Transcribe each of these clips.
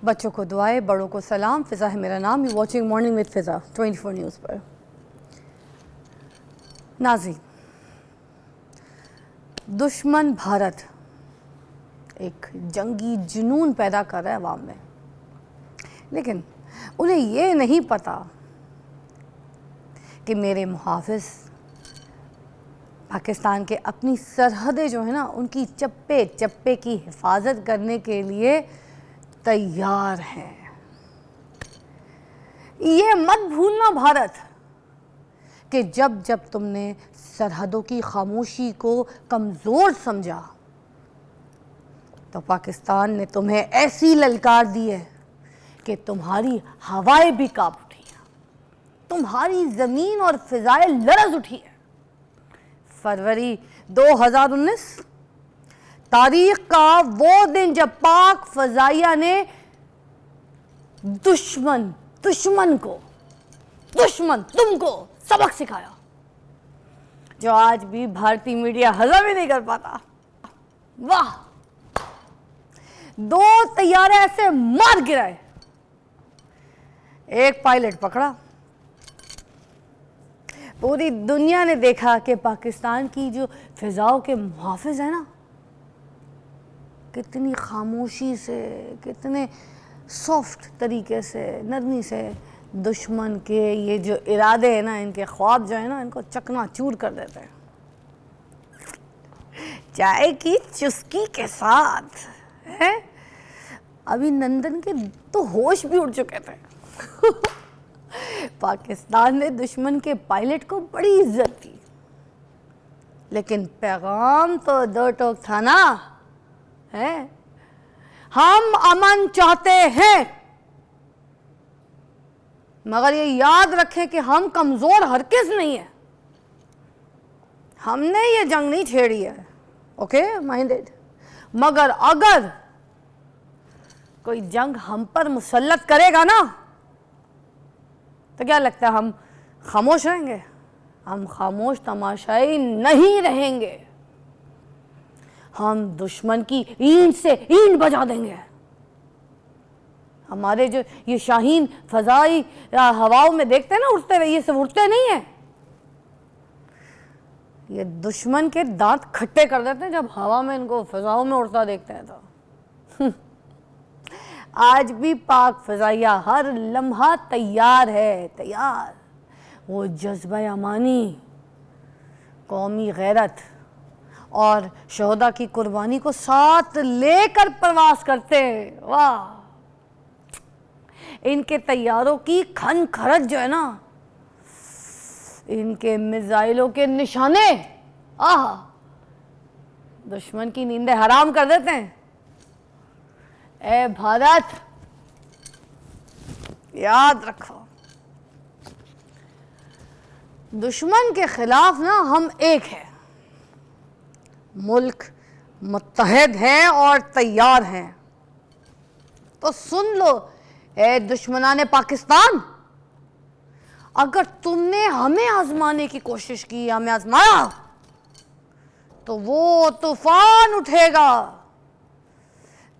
बच्चों को दुआएं, बड़ों को सलाम। फ़िज़ा है मेरा नाम। You watching morning with Fiza 24 news पर। नाज़रीन, दुश्मन भारत एक जंगी जुनून पैदा कर रहा है अवाम में, लेकिन उन्हें ये नहीं पता कि मेरे मुहाफ़िज़ पाकिस्तान के अपनी सरहदें जो है ना, उनकी चप्पे चप्पे की हिफाजत करने के लिए तैयार हैं। ये मत भूलना भारत कि जब जब तुमने सरहदों की खामोशी को कमज़ोर समझा तो पाकिस्तान ने तुम्हें ऐसी ललकार दी है कि तुम्हारी हवाएं भी कांप उठी हैं, तुम्हारी ज़मीन और फ़िज़ाएं लरज़ उठी है। फरवरी 2019 तारीख का वो दिन जब पाक फ़ज़ाइया ने दुश्मन तुमको सबक सिखाया जो आज भी भारतीय मीडिया हजम ही नहीं कर पाता। वाह, 2 तैयारे ऐसे मार गिराए, एक पायलट पकड़ा। पूरी दुनिया ने देखा कि पाकिस्तान की जो फिजाओं के मुहाफिज है ना, कितनी खामोशी से, कितने सॉफ्ट तरीके से, नरमी से दुश्मन के ये जो इरादे हैं ना, इनके ख्वाब जो है ना, इनको चकनाचूर कर देते हैं चाय की चुस्की के साथ है। अभिनंदन के तो होश भी उड़ चुके थे पाकिस्तान ने दुश्मन के पायलट को बड़ी इज्जत दी, लेकिन पैगाम तो 2 टोक था ना, है हम अमन चाहते हैं, मगर ये याद रखें कि हम कमजोर हरगिज़ नहीं है। हमने ये जंग नहीं छेड़ी है, ओके माइंडेड। मगर अगर कोई जंग हम पर मुसल्लत करेगा ना, तो क्या लगता है हम खामोश रहेंगे? हम खामोश तमाशाई नहीं रहेंगे। हम दुश्मन की ईंट से ईंट बजा देंगे। हमारे जो ये शाहीन फजाई हवाओं में देखते हैं ना उड़ते हुए, ये सब उड़ते नहीं है, ये दुश्मन के दांत खट्टे कर देते हैं जब हवा में इनको फजाओं में उड़ता देखते हैं तो आज भी पाक फजाइया हर लम्हा तैयार है, तैयार। वो जज्बा अमानी, कौमी गैरत और शोहदा की कुर्बानी को साथ लेकर प्रवास करते हैं। वाह, इनके तैयारों की खन खरच जो है ना, इनके मिसाइलों के निशाने दुश्मन की नींदें हराम कर देते हैं। ए भारत, याद रखो, दुश्मन के खिलाफ ना हम एक हैं, मुल्क मुत्तहद हैं और तैयार हैं। तो सुन लो ए दुश्मनाने पाकिस्तान, अगर तुमने हमें आजमाने की कोशिश की, हमें आजमाया, तो वो तूफान उठेगा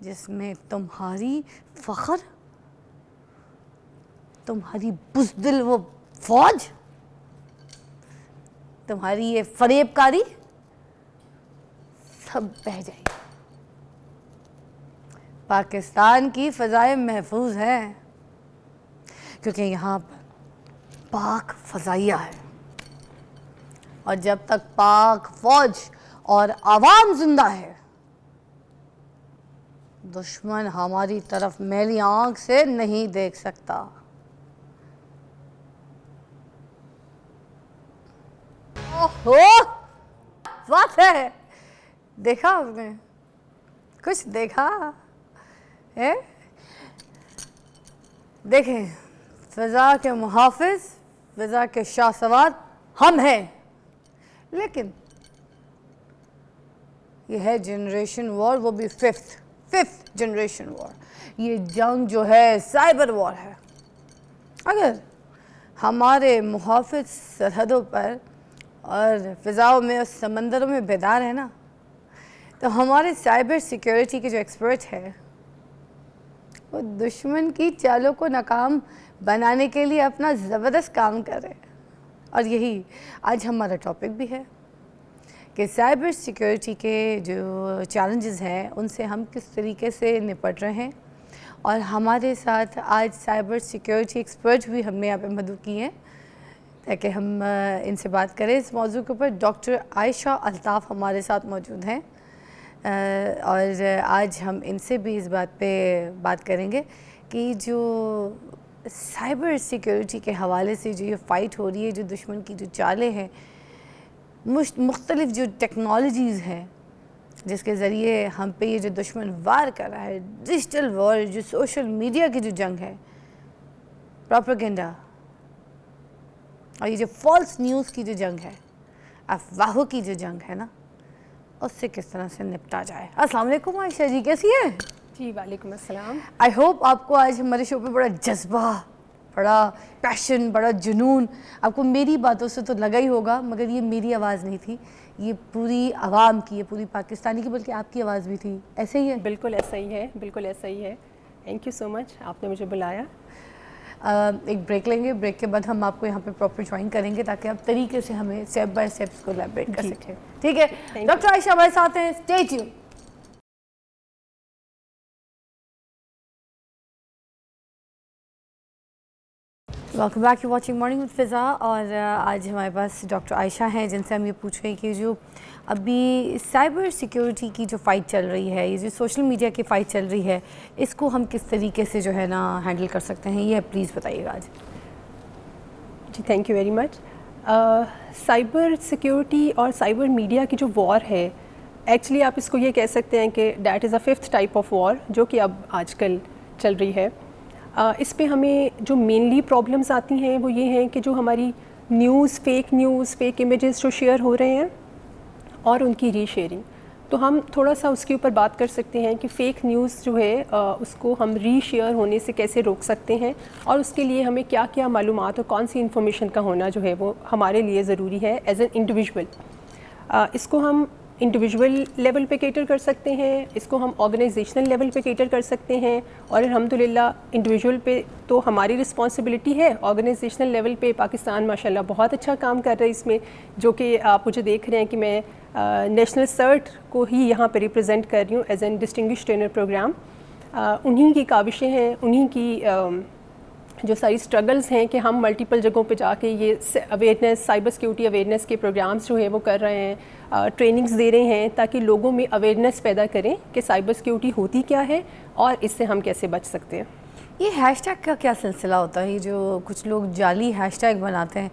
जिसमें तुम्हारी फख्र, तुम्हारी बुज़दिल वो फौज, तुम्हारी ये फरेबकारी सब बह जाएगी। पाकिस्तान की फ़ज़ाएं महफूज हैं क्योंकि यहाँ पर पाक फ़ज़ाइया है, और जब तक पाक फ़ौज और आवाम जिंदा है, दुश्मन हमारी तरफ मैली आंख से नहीं देख सकता। ओहो, बात है, देखा आपने? कुछ देखा है? देखें, फ़िज़ा के मुहाफ़िज़, फ़िज़ा के शाह सवार हम हैं, लेकिन ये है जनरेशन वॉर, वो भी फिफ्थ जनरेशन वॉर। ये जंग जो है साइबर वॉर है। अगर हमारे मुहाफ़िज़ सरहदों पर और फ़िज़ाओं में और समंदरों में बेदार है ना, तो हमारे साइबर सिक्योरिटी के जो एक्सपर्ट हैं वो दुश्मन की चालों को नाकाम बनाने के लिए अपना ज़बरदस्त काम कर रहे हैं। और यही आज हमारा टॉपिक भी है कि साइबर सिक्योरिटी के जो चैलेंजेस हैं उनसे हम किस तरीके से निपट रहे हैं। और हमारे साथ आज साइबर सिक्योरिटी एक्सपर्ट भी हमने यहाँ पे मदद की हैं ताकि हम इनसे बात करें इस मौजू के ऊपर। डॉक्टर आयशा अल्ताफ़ हमारे साथ मौजूद हैं और आज हम इनसे भी इस बात पे बात करेंगे कि जो साइबर सिक्योरिटी के हवाले से जो ये फ़ाइट हो रही है, जो दुश्मन की जो चालें हैं, मुख्तलिफ़ जो टेक्नोलॉजीज़ हैं जिसके ज़रिए हम पे ये जो दुश्मन वार कर रहा है, डिजिटल वॉर, जो सोशल मीडिया की जो जंग है, प्रोपेगेंडा और ये जो फॉल्स न्यूज़ की जो जंग है, अफवाहों की जो जंग है ना, उससे किस तरह से निपटा जाए। अस्सलाम वालेकुम आयशा जी, कैसी हैं? जी वालेकुम अस्सलाम। आई होप आपको आज हमारे शो पे बड़ा जज्बा, बड़ा पैशन, बड़ा जुनून आपको मेरी बातों से तो लगा ही होगा, मगर ये मेरी आवाज़ नहीं थी, ये पूरी आवाम की, ये पूरी पाकिस्तानी की, बल्कि आपकी आवाज़ भी थी। ऐसे ही है? बिल्कुल ऐसा ही है, बिल्कुल ऐसा ही है। थैंक यू सो मच, आपने मुझे बुलाया। एक ब्रेक लेंगे, ब्रेक के बाद हम आपको यहाँ पे प्रॉपर ज्वाइन करेंगे ताकि आप तरीके से हमें स्टेप बाय स्टेप्स को एलैबोरेट कर सकें। ठीक है, डॉक्टर आयशा हमारे साथ हैं, stay tuned. Welcome back, you watching morning with Fiza. और आज हमारे पास डॉक्टर आयशा हैं जिनसे हम ये पूछ रहे हैं कि जो अभी साइबर सिक्योरिटी की जो फ़ाइट चल रही है, ये जो सोशल मीडिया की फ़ाइट चल रही है, इसको हम किस तरीके से जो है ना हैंडल कर सकते हैं, ये प्लीज़ बताइएगा आज। जी thank you very much. Cyber security और साइबर मीडिया की जो वॉर है, एक्चुअली आप इसको ये कह सकते हैं कि that is a fifth type of war जो कि अब आजकल चल रही है। इस पे हमें जो मेनली प्रॉब्लम्स आती हैं वो ये हैं कि जो हमारी न्यूज़, फेक इमेजेस जो शेयर हो रहे हैं और उनकी रीशेयरिंग। तो हम थोड़ा सा उसके ऊपर बात कर सकते हैं कि फ़ेक न्यूज़ जो है उसको हम रीशेयर होने से कैसे रोक सकते हैं और उसके लिए हमें क्या क्या मालूमात और कौन सी इन्फॉर्मेशन का होना जो है वो हमारे लिए ज़रूरी है एज एन इंडिविजुअल। इसको हम इंडिविजुअल लेवल पे कैटर कर सकते हैं, इसको हम ऑर्गेनाइजेशनल लेवल पे कैटर कर सकते हैं और अल्हम्दुलिल्लाह इंडिविजुअल पे तो हमारी रिस्पॉन्सिबिलिटी है। ऑर्गेनाइजेशनल लेवल पे पाकिस्तान माशाल्लाह बहुत अच्छा काम कर रहा है इसमें, जो कि आप मुझे देख रहे हैं कि मैं नेशनल सर्ट को ही यहाँ पे रिप्रेजेंट कर रही हूँ as an distinguished trainer program. उन्हीं की काविशें हैं, उन्हीं की जो सारी स्ट्रगल्स हैं कि हम मल्टीपल जगहों पे जाके ये अवेयरनेस, साइबर सिक्योरिटी अवेयरनेस के प्रोग्राम्स जो है वो कर रहे हैं, ट्रेनिंग्स दे रहे हैं ताकि लोगों में अवेयरनेस पैदा करें कि साइबर सिक्योरिटी होती क्या है और इससे हम कैसे बच सकते हैं। ये हैशटैग का क्या सिलसिला होता है? ये जो कुछ लोग जाली हैशटैग बनाते हैं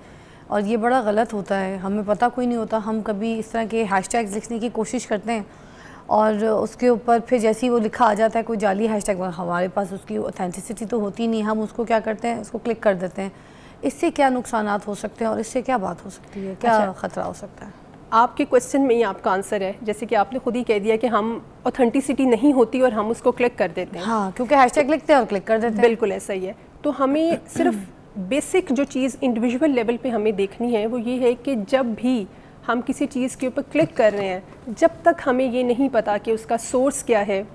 और ये बड़ा गलत होता है, हमें पता कोई नहीं होता, हम कभी इस तरह के हैशटैग्स लिखने की कोशिश करते हैं और उसके ऊपर फिर जैसे ही वो लिखा आ जाता है कोई जाली हैशटैग, हमारे पास उसकी ऑथेंटिसिटी तो होती नहीं, हम उसको क्या करते हैं, उसको क्लिक कर देते हैं। इससे क्या नुकसानात हो सकते हैं और इससे क्या बात हो सकती है, क्या ख़तरा हो सकता है? आपके क्वेश्चन में ही आपका आंसर है, जैसे कि आपने खुद ही कह दिया कि हम ऑथेंटिसिटी नहीं होती और हम उसको क्लिक कर देते हैं। हाँ, क्योंकि हैशटैग लिखते हैं और क्लिक कर देते हैं। बिल्कुल ऐसा ही है। तो हमें सिर्फ बेसिक जो चीज़ इंडिविजुअल लेवल पे हमें देखनी है वो ये है कि जब भी हम किसी चीज़ के ऊपर क्लिक कर रहे हैं, जब तक हमें ये नहीं पता कि उसका सोर्स क्या है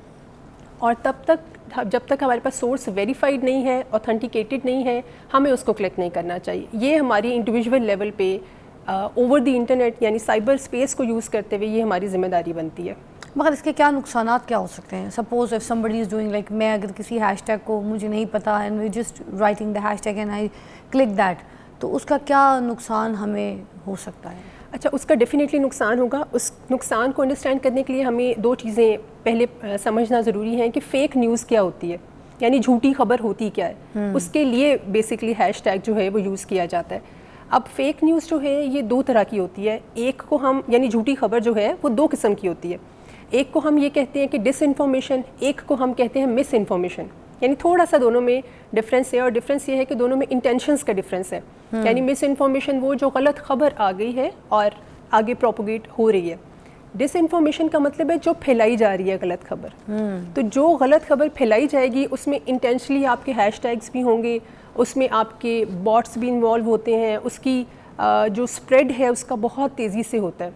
और जब तक हमारे पास सोर्स वेरीफाइड नहीं है, ऑथेंटिकेटेड नहीं है, हमें उसको क्लिक नहीं करना चाहिए। ये हमारी इंडिविजुअल लेवल पे ओवर द इंटरनेट यानी साइबर स्पेस को यूज़ करते हुए ये हमारी ज़िम्मेदारी बनती है। मगर इसके क्या नुकसानात क्या हो सकते हैं? Suppose if somebody is doing like, मैं अगर किसी हैशटैग को मुझे नहीं पता and we just writing the hashtag and I click that, तो उसका क्या नुकसान हमें हो सकता है? अच्छा, उसका डेफिनेटली नुकसान होगा। उस नुकसान को अंडरस्टैंड करने के लिए हमें दो चीज़ें पहले समझना ज़रूरी है कि फ़ेक न्यूज़ क्या होती है, यानी झूठी खबर होती क्या है। उसके लिए बेसिकली हैशटैग जो है वो यूज़ किया जाता है। अब फेक न्यूज़ जो है ये दो तरह की होती है। एक को हम, यानी झूठी खबर जो है वो दो किस्म की होती है। एक को हम ये कहते हैं कि डिसइंफॉर्मेशन, एक को हम कहते हैं मिस इन्फॉर्मेशन। यानी थोड़ा सा दोनों में डिफरेंस है और डिफरेंस ये है कि दोनों में इंटेंशंस का डिफरेंस है। यानी मिस इन्फॉर्मेशन वो जो गलत खबर आ गई है और आगे प्रोपोगेट हो रही है। डिसइंफॉर्मेशन का मतलब है जो फैलाई जा रही है गलत खबर। तो जो गलत खबर फैलाई जाएगी उसमें इंटेंशनली आपके हैशटैग्स भी होंगे, उसमें आपके बॉट्स भी इन्वॉल्व होते हैं, उसकी जो स्प्रेड है उसका बहुत तेज़ी से होता है।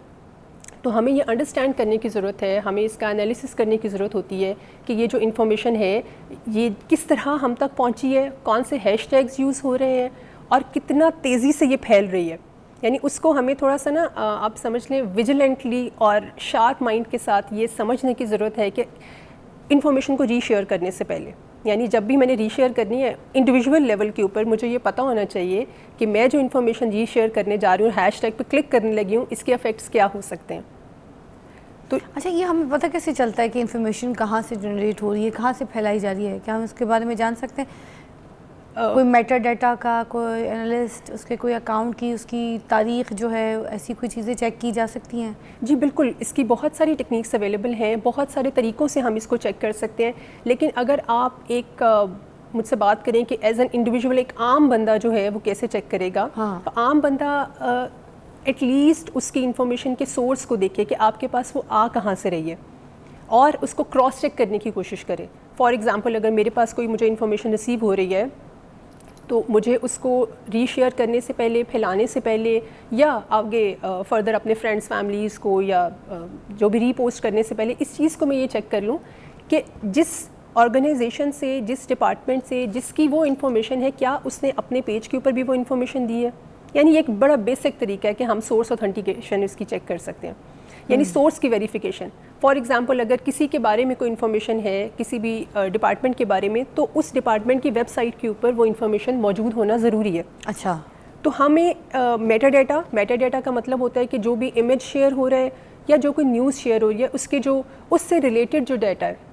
तो हमें ये अंडरस्टैंड करने की ज़रूरत है, हमें इसका एनालिसिस करने की ज़रूरत होती है कि ये जो इन्फॉर्मेशन है ये किस तरह हम तक पहुंची है, कौन से हैशटैग्स यूज़ हो रहे हैं और कितना तेज़ी से ये फैल रही है। यानी उसको हमें थोड़ा सा ना आप समझ लें विजिलेंटली और शार्प माइंड के साथ ये समझने की ज़रूरत है कि इन्फॉर्मेशन को रीशेयर करने से पहले, यानी जब भी मैंने रीशेयर करनी है इंडिविजुअल लेवल के ऊपर, मुझे ये पता होना चाहिए कि मैं जो इन्फॉर्मेशन रीशेयर करने जा रही हूँ, हैशटैग पे क्लिक करने लगी हूँ, इसके इफेक्ट्स क्या हो सकते हैं। तो अच्छा, ये हमें पता कैसे चलता है कि इन्फॉर्मेशन कहाँ से जनरेट हो रही है, कहाँ से फैलाई जा रही है? क्या हम इसके बारे में जान सकते हैं? कोई मेटा डाटा का, कोई एनालिस्ट, उसके कोई अकाउंट की उसकी तारीख जो है, ऐसी कोई चीज़ें चेक की जा सकती हैं? जी बिल्कुल, इसकी बहुत सारी टेक्निक्स अवेलेबल हैं, बहुत सारे तरीक़ों से हम इसको चेक कर सकते हैं। लेकिन अगर आप एक मुझसे बात करें कि एज एन इंडिविजुअल एक आम बंदा जो है वो कैसे चेक करेगा, हाँ। तो आम बंदा एटलीस्ट उसकी इन्फॉर्मेशन के सोर्स को देखे कि आपके पास वो आ कहाँ से रही है और उसको क्रॉस चेक करने की कोशिश करे। फॉर एग्ज़ाम्पल, अगर मेरे पास कोई मुझे इन्फॉर्मेशन रिसीव हो रही है तो मुझे उसको रीशेयर करने से पहले, फैलाने से पहले या आगे फर्दर अपने फ्रेंड्स फैमिलीज़ को या जो भी रीपोस्ट करने से पहले इस चीज़ को मैं ये चेक कर लूँ कि जिस ऑर्गेनाइजेशन से, जिस डिपार्टमेंट से जिसकी वो इन्फॉर्मेशन है, क्या उसने अपने पेज के ऊपर भी वो इन्फॉर्मेशन दी है। यानी ये एक बड़ा बेसिक तरीका है कि हम सोर्स ऑथेंटिकेशन इसकी चेक कर सकते हैं, यानी सोर्स की वेरिफिकेशन। फॉर एग्जांपल, अगर किसी के बारे में कोई इन्फॉर्मेशन है, किसी भी डिपार्टमेंट के बारे में, तो उस डिपार्टमेंट की वेबसाइट के ऊपर वो इन्फॉर्मेशन मौजूद होना ज़रूरी है। अच्छा। तो हमें मेटा डाटा का मतलब होता है कि जो भी इमेज शेयर हो रहा है या जो कोई न्यूज़ शेयर हो रही है, उसके जो उससे रिलेटेड जो डाटा है,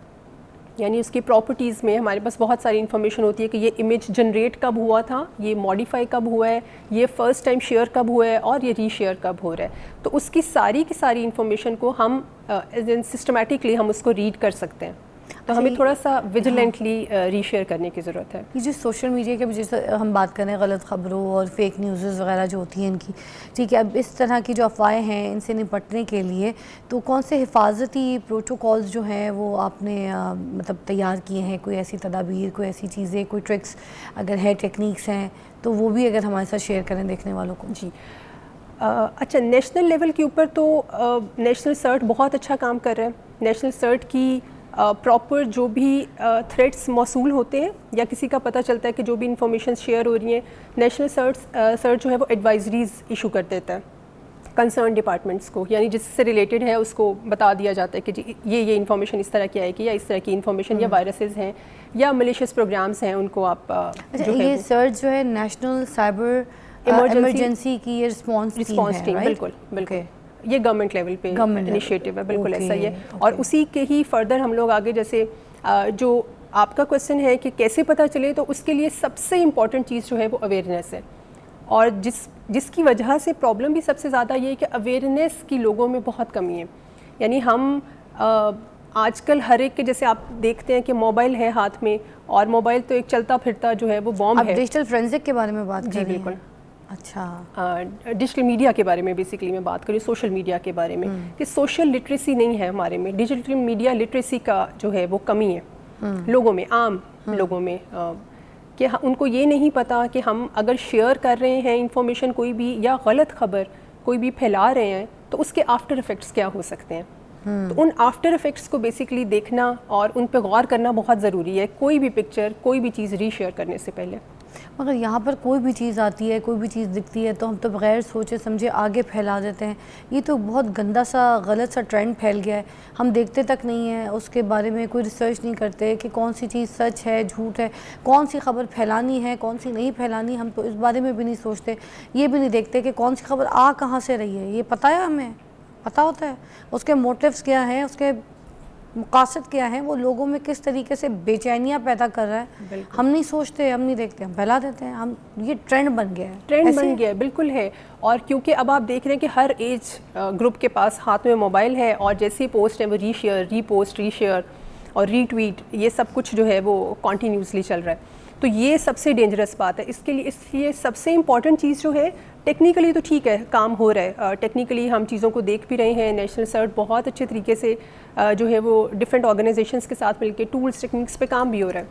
यानी उसकी प्रॉपर्टीज़ में हमारे पास बहुत सारी इन्फॉर्मेशन होती है कि ये इमेज जनरेट कब हुआ था, ये मॉडिफाई कब हुआ है, ये फ़र्स्ट टाइम शेयर कब हुआ है और ये रीशेयर कब हो रहा है। तो उसकी सारी की सारी इन्फॉर्मेशन को हम सिस्टमेटिकली हम उसको रीड कर सकते हैं। तो हमें थोड़ा सा विजिलेंटली रीशेयर करने की ज़रूरत है। ये जो सोशल मीडिया के जैसे हम बात करें गलत ख़बरों और फेक न्यूज़ वगैरह जो होती हैं इनकी, ठीक है, अब इस तरह की जो अफवाहें हैं इनसे निपटने के लिए तो कौन से हिफाजती प्रोटोकॉल्स जो हैं वो आपने मतलब तैयार किए हैं? कोई ऐसी तदाबीर, कोई ऐसी चीज़ें, कोई ट्रिक्स अगर है, टेक्निक्स हैं तो वो भी अगर हमारे साथ शेयर करें देखने वालों को। जी अच्छा, नेशनल लेवल के ऊपर तो नेशनल सर्ट बहुत अच्छा काम कर रहा है। नेशनल सर्ट की प्रॉपर जो भी थ्रेड्स मौसूल होते हैं या किसी का पता चलता है कि जो भी इंफॉर्मेशन शेयर हो रही है, नेशनल सर्ट जो है वो एडवाइजरीज़ इशू कर देता है कंसर्न डिपार्टमेंट्स को, यानी जिससे रिलेटेड है उसको बता दिया जाता है कि जी ये इन्फॉर्मेशन इस तरह की आएगी या इस तरह की इन्फॉर्मेशन या वायरसेस हैं या मलिशियस प्रोग्राम्स हैं, उनको आप अच्छा, ये सर्च जो है नेशनल साइबर इमरजेंसी की ये रिस्पांस टीम, बिल्कुल बिल्कुल, ये गवर्नमेंट लेवल पे इनिशिएटिव है, बिल्कुल ऐसा ही है। और उसी के ही फर्दर हम लोग आगे, जैसे जो आपका क्वेश्चन है कि कैसे पता चले, तो उसके लिए सबसे इम्पॉर्टेंट चीज़ जो है वो अवेयरनेस है। और जिसकी वजह से प्रॉब्लम भी सबसे ज़्यादा ये है कि अवेयरनेस की लोगों में बहुत कमी है। यानी हम आजकल हर एक के, जैसे आप देखते हैं कि मोबाइल है हाथ में, और मोबाइल तो एक चलता फिरता जो है वो बॉम्ब है। डिजिटल फोरेंसिक के बारे में बात कर रही हैं? बिल्कुल। अच्छा, डिजिटल मीडिया के बारे में बेसिकली मैं बात करूँ, सोशल मीडिया के बारे में, कि सोशल लिटरेसी नहीं है हमारे में, डिजिटल मीडिया लिटरेसी का जो है वो कमी है लोगों में, आम लोगों में, कि उनको ये नहीं पता कि हम अगर शेयर कर रहे हैं इंफॉर्मेशन कोई भी या गलत खबर कोई भी फैला रहे हैं तो उसके आफ्टर इफ़ेक्ट्स क्या हो सकते हैं। तो उन आफ्टर इफ़ेक्ट्स को बेसिकली देखना और उन पर गौर करना बहुत ज़रूरी है, कोई भी पिक्चर, कोई भी चीज़ रीशेयर करने से पहले। मगर यहाँ पर कोई भी चीज़ आती है, कोई भी चीज़ दिखती है तो हम तो बगैर सोचे समझे आगे फैला देते हैं। ये तो बहुत गंदा सा, गलत सा ट्रेंड फैल गया है। हम देखते तक नहीं हैं, उसके बारे में कोई रिसर्च नहीं करते कि कौन सी चीज़ सच है, झूठ है, कौन सी खबर फैलानी है, कौन सी नहीं फैलानी। हम तो इस बारे में भी नहीं सोचते, ये भी नहीं देखते कि कौन सी खबर आ कहाँ से रही है। ये पता है, हमें पता होता है उसके मोटिव्स क्या हैं, उसके मकासद क्या है, वो लोगों में किस तरीके से बेचैनियाँ पैदा कर रहा है। हम नहीं सोचते, हम नहीं देखते, हम फैला देते हैं। हम, ये ट्रेंड बन गया है, ट्रेंड बन गया है, बिल्कुल है। और क्योंकि अब आप देख रहे हैं कि हर एज ग्रुप के पास हाथ में मोबाइल है, और जैसे पोस्ट है वो रीशेयर, रीपोस्ट, रीशेयर और रीट्वीट, ये सब कुछ जो है वो कॉन्टीन्यूसली चल रहा है। तो ये सबसे डेंजरस बात है। इसके लिए इसलिए सबसे इम्पॉर्टेंट चीज़ जो है, टेक्निकली तो ठीक है, काम हो रहा है, टेक्निकली हम चीज़ों को देख भी रहे हैं। नेशनल सर्ट बहुत अच्छे तरीके से जो है वो डिफरेंट ऑर्गेनाइजेशंस के साथ मिलकर टूल्स, टेक्निक्स पे काम भी हो रहा है।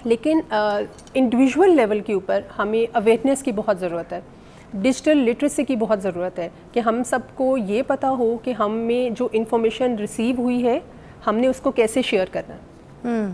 लेकिन इंडिविजुअल लेवल के ऊपर हमें अवेयरनेस की बहुत ज़रूरत है। डिजिटल लिटरेसी की बहुत ज़रूरत है कि हम सबको ये पता हो कि हम में जो इंफॉर्मेशन रिसीव हुई है हमने उसको कैसे शेयर करना है।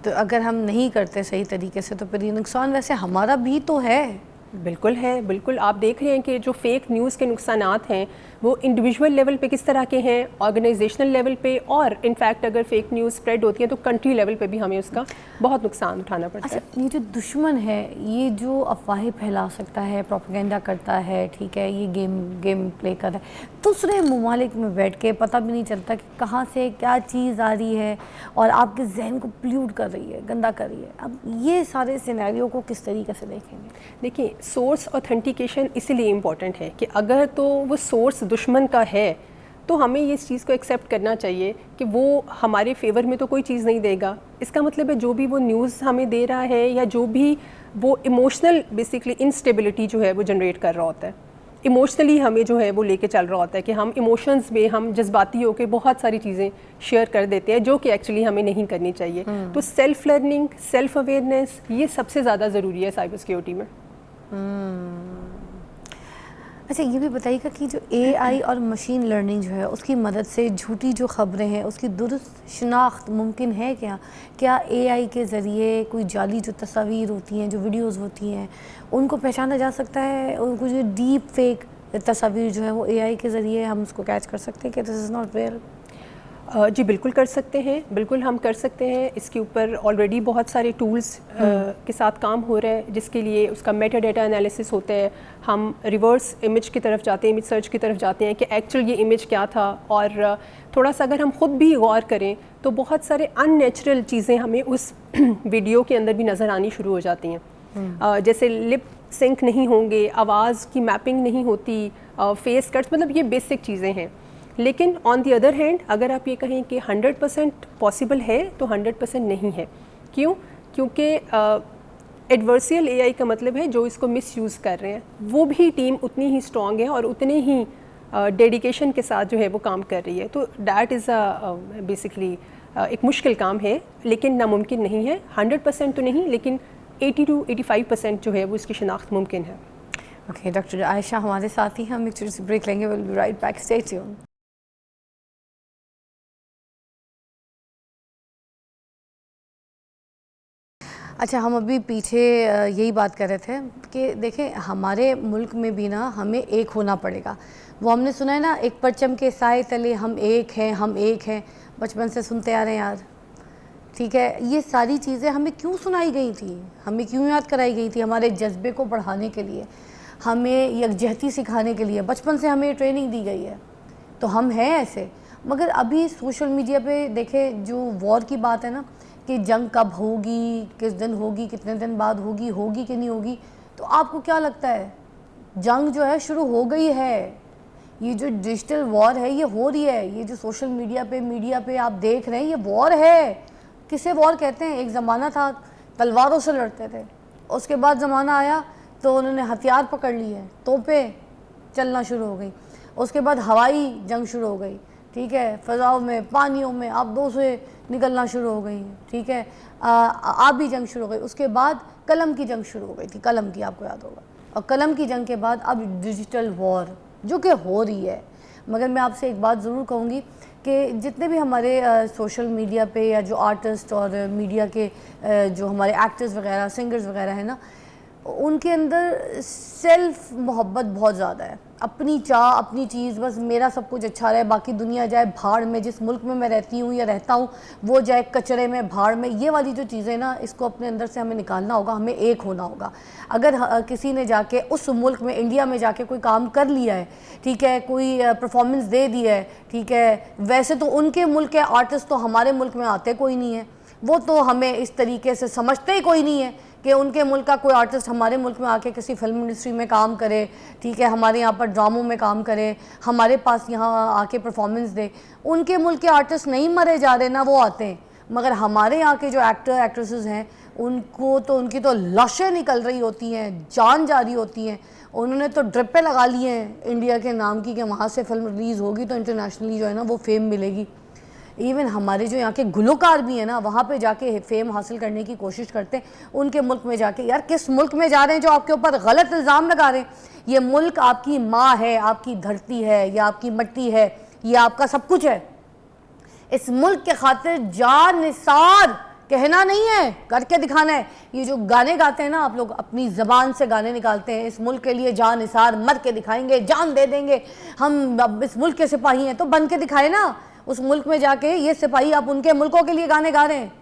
तो अगर हम नहीं करते सही तरीके से तो फिर ये नुकसान वैसे हमारा भी तो है। बिल्कुल है, बिल्कुल। आप देख रहे हैं कि जो फेक न्यूज़ के नुकसानात हैं वो इंडिविजुअल लेवल पे किस तरह के हैं, ऑर्गेनाइजेशनल लेवल पे, और इनफैक्ट अगर फेक न्यूज़ स्प्रेड होती है तो कंट्री लेवल पे भी हमें उसका बहुत नुकसान उठाना पड़ता है। अच्छा, ये जो दुश्मन है, ये जो अफवाहें फैला सकता है, प्रोपेगेंडा करता है, ठीक है, ये गेम प्ले कर रहा है, दूसरे ममालिक में बैठ के पता भी नहीं चलता कि कहाँ से क्या चीज़ आ रही है और आपके जहन को प्ल्यूट कर रही है, गंदा कर रही है। अब ये सारे सिनेरियो को किस तरीके से देखेंगे? देखिए, सोर्स ऑथेंटिकेशन इसीलिए इम्पॉर्टेंट है कि अगर तो वो सोर्स दुश्मन का है तो हमें ये इस चीज़ को एक्सेप्ट करना चाहिए कि वो हमारे फेवर में तो कोई चीज़ नहीं देगा। इसका मतलब है जो भी वो न्यूज़ हमें दे रहा है या जो भी वो इमोशनल बेसिकली इंस्टेबिलिटी जो है वो जनरेट कर रहा होता है, इमोशनली हमें जो है वो लेके चल रहा होता है कि हम इमोशंस में हम जज्बाती होकर बहुत सारी चीज़ें शेयर कर देते हैं जो कि एक्चुअली हमें नहीं करनी चाहिए। तो सेल्फ लर्निंग, सेल्फ अवेयरनेस, ये सबसे ज़्यादा ज़रूरी है साइबर सिक्योरिटी में। अच्छा, ये भी बताइएगा कि जो AI और मशीन लर्निंग जो है उसकी मदद से झूठी जो ख़बरें हैं उसकी दुरुस्त शिनाख्त मुमकिन है क्या? क्या AI के ज़रिए कोई जाली जो तस्वीर होती हैं, जो वीडियोस होती हैं, उनको पहचाना जा सकता है? उनको जो डीप फेक तस्वीर जो है वो AI के ज़रिए हम उसको कैच कर सकते हैं कि दिस इज़ नॉट रियल? जी बिल्कुल कर सकते हैं, बिल्कुल हम कर सकते हैं। इसके ऊपर ऑलरेडी बहुत सारे टूल्स के साथ काम हो रहा है जिसके लिए उसका मेटा डेटा एनालिसिस होता है। हम रिवर्स इमेज की तरफ जाते हैं, इमेज सर्च की तरफ जाते हैं कि एक्चुअल ये इमेज क्या था, और थोड़ा सा अगर हम ख़ुद भी गौर करें तो बहुत सारे अननेचुरल चीज़ें हमें उस वीडियो के अंदर भी नज़र आनी शुरू हो जाती हैं। जैसे लिप सिंक नहीं होंगे, आवाज़ की मैपिंग नहीं होती, फेस कट्स, मतलब ये बेसिक चीज़ें हैं। लेकिन ऑन दी अदर हैंड अगर आप ये कहें कि 100% पॉसिबल है तो 100% नहीं है। क्यों? क्योंकि एडवर्सियल AI का मतलब है जो इसको मिसयूज़ कर रहे हैं, वो भी टीम उतनी ही स्ट्रॉन्ग है और उतने ही डेडिकेशन के साथ जो है वो काम कर रही है। तो डैट इज़ बेसिकली एक मुश्किल काम है, लेकिन नामुमकिन नहीं है। 100% तो नहीं, लेकिन 80 to 85% जो है वो इसकी शिनाख्त मुमकिन है। ओके, डॉक्टर आयशा हमारे साथ ही, हम एक छोटी सी ब्रेक लेंगे, will be right back, stay tuned. अच्छा, हम अभी पीछे यही बात कर रहे थे कि देखें हमारे मुल्क में भी ना हमें एक होना पड़ेगा। वो हमने सुना है ना, एक परचम के साए तले हम एक हैं, हम एक हैं, बचपन से सुनते आ रहे हैं यार, ठीक है। ये सारी चीज़ें हमें क्यों सुनाई गई थी, हमें क्यों याद कराई गई थी? हमारे जज्बे को बढ़ाने के लिए, हमें यकजहती सिखाने के लिए बचपन से हमें ट्रेनिंग दी गई है, तो हम हैं ऐसे। मगर अभी सोशल मीडिया पे देखें, जो वॉर की बात है ना कि जंग कब होगी, किस दिन होगी, कितने दिन बाद होगी, होगी कि नहीं होगी, तो आपको क्या लगता है? जंग जो है शुरू हो गई है। ये जो डिजिटल वॉर है ये हो रही है, ये जो सोशल मीडिया पे आप देख रहे हैं ये वॉर है। किसे वॉर कहते हैं? एक ज़माना था तलवारों से लड़ते थे, उसके बाद ज़माना आया तो उन्होंने हथियार पकड़ लिए, तोपें चलना शुरू हो गई, उसके बाद हवाई जंग शुरू हो गई, ठीक है, फ़ज़ाओं में, पानियों में आबदों से निकलना शुरू हो गई, ठीक है, आबी जंग शुरू हो गई, उसके बाद कलम की जंग शुरू हो गई थी, कलम की, आपको याद होगा, और कलम की जंग के बाद अब डिजिटल वॉर जो कि हो रही है। मगर मैं आपसे एक बात ज़रूर कहूँगी कि जितने भी हमारे सोशल मीडिया पे या जो आर्टिस्ट और मीडिया के जो हमारे एक्टर्स वगैरह, सिंगर्स वगैरह हैं ना, उनके अंदर सेल्फ मोहब्बत बहुत ज़्यादा है, अपनी चाह, अपनी चीज़, बस मेरा सब कुछ अच्छा रहे, बाकी दुनिया जाए भाड़ में, जिस मुल्क में मैं रहती हूँ या रहता हूँ वो जाए कचरे में, भाड़ में। ये वाली जो चीज़ें ना, इसको अपने अंदर से हमें निकालना होगा, हमें एक होना होगा। अगर किसी ने जाके उस मुल्क में, इंडिया में जाके कोई काम कर लिया है, ठीक है, कोई परफॉर्मेंस दे दिया है, ठीक है, वैसे तो उनके मुल्क के आर्टिस्ट तो हमारे मुल्क में आते कोई नहीं है, वो तो हमें इस तरीके से समझते ही कोई नहीं है कि उनके मुल्क का कोई आर्टिस्ट हमारे मुल्क में आके किसी फिल्म इंडस्ट्री में काम करे, ठीक है, हमारे यहाँ पर ड्रामों में काम करे, हमारे पास यहाँ आके परफॉर्मेंस दे। उनके मुल्क के आर्टिस्ट नहीं मरे जा रहे ना, वो आते हैं, मगर हमारे यहाँ के जो एक्टर एक्ट्रेसेस हैं उनको तो, उनकी तो लाशें निकल रही होती हैं, जान जा रही होती हैं, उन्होंने तो ड्रिपें लगा ली हैं इंडिया के नाम की कि वहाँ से फिल्म रिलीज़ होगी तो इंटरनेशनली जो है ना वो फेम मिलेगी। इवन हमारे जो यहाँ के गुलकार भी हैं ना, वहाँ पे जाके फेम हासिल करने की कोशिश करते हैं उनके मुल्क में जाके। यार किस मुल्क में जा रहे हैं जो आपके ऊपर गलत इल्ज़ाम लगा रहे हैं? ये मुल्क आपकी माँ है, आपकी धरती है, या आपकी मिट्टी है, ये आपका सब कुछ है। इस मुल्क के खातिर जान निसार कहना नहीं है, करके दिखाना है। ये जो गाने गाते हैं ना आप लोग, अपनी ज़बान से गाने निकालते हैं, इस मुल्क के लिए जान निसार मर के दिखाएंगे, जान दे देंगे, हम अब इस मुल्क के सिपाही हैं, तो बन के दिखाए ना उस मुल्क में जाके। ये सिपाही आप उनके मुल्कों के लिए गाने गा रहे हैं।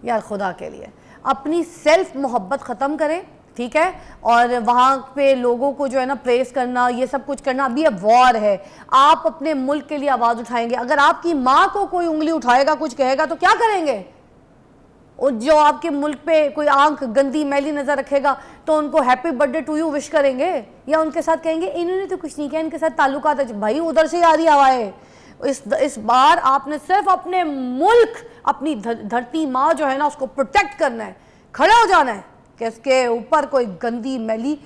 यार खुदा के लिए अपनी सेल्फ मोहब्बत ख़त्म करें, ठीक है? और वहाँ पे लोगों को जो है ना प्रेस करना, ये सब कुछ करना, अभी अब वॉर है। आप अपने मुल्क के लिए आवाज़ उठाएंगे। अगर आपकी माँ को कोई उंगली उठाएगा, कुछ कहेगा, तो क्या करेंगे? और जो आपके मुल्क पे कोई आंख गंदी मैली नज़र रखेगा तो उनको happy birthday to you wish करेंगे, या उनके साथ कहेंगे इन्होंने तो कुछ नहीं किया, इनके साथ ताल्लुकात है। भाई उधर से आ रही हवाएं। इस बार आपने सिर्फ अपने मुल्क, अपनी धरती माँ जो है ना उसको प्रोटेक्ट करना है, खड़े हो जाना है कि इसके ऊपर कोई गंदी मैली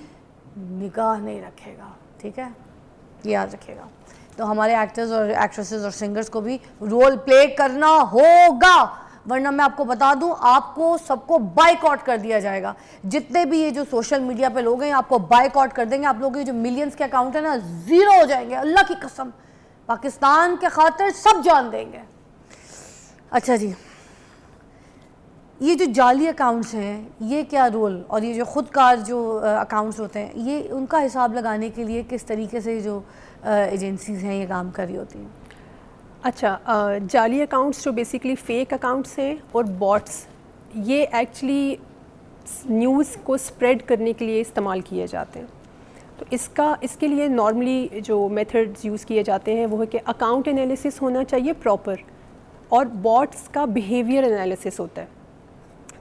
निगाह नहीं रखेगा, ठीक है? ये याद रखिएगा। तो हमारे एक्टर्स और एक्ट्रेसेस और सिंगर्स को भी रोल प्ले करना होगा, वरना मैं आपको बता दूं आपको सबको बायकॉट कर दिया जाएगा। जितने भी ये जो सोशल मीडिया पे लोग हैं आपको बायकॉट कर देंगे। आप लोगों के जो मिलियंस के अकाउंट है ना ज़ीरो हो जाएंगे, अल्लाह की कसम। पाकिस्तान के खातिर सब जान देंगे। अच्छा जी, ये जो जाली अकाउंट्स हैं, ये क्या रोल, और ये जो ख़ुदकार जो अकाउंट्स होते हैं, ये उनका हिसाब लगाने के लिए किस तरीके से जो एजेंसीज़ हैं ये काम कर रही होती हैं? अच्छा, जाली अकाउंट्स जो बेसिकली फ़ेक अकाउंट्स हैं और बॉट्स, ये एक्चुअली न्यूज़ को स्प्रेड करने के लिए इस्तेमाल किए जाते हैं। तो इसके लिए नॉर्मली जो मेथड्स यूज़ किए जाते हैं वो है कि अकाउंट एनालिसिस होना चाहिए प्रॉपर, और बॉट्स का बिहेवियर एनालिसिस होता है।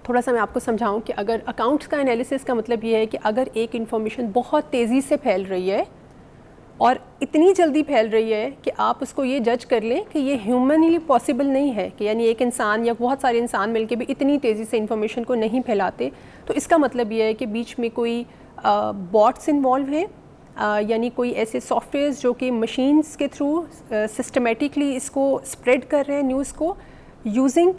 थोड़ा सा मैं आपको समझाऊं कि अगर अकाउंट्स का एनालिसिस का मतलब ये है कि अगर एक इन्फॉर्मेशन बहुत तेज़ी से फैल रही है और इतनी जल्दी फैल रही है कि आप उसको ये जज कर लें कि ये ह्यूमनली पॉसिबल नहीं है, कि यानी एक इंसान या बहुत सारे इंसान मिलके भी इतनी तेज़ी से इन्फॉर्मेशन को नहीं फैलाते, तो इसका मतलब ये है कि बीच में कोई बॉट्स इन्वॉल्व हैं, यानी कोई ऐसे सॉफ्टवेयर्स जो कि मशीन्स के थ्रू सिस्टमेटिकली इसको स्प्रेड कर रहे हैं न्यूज़ को यूजिंग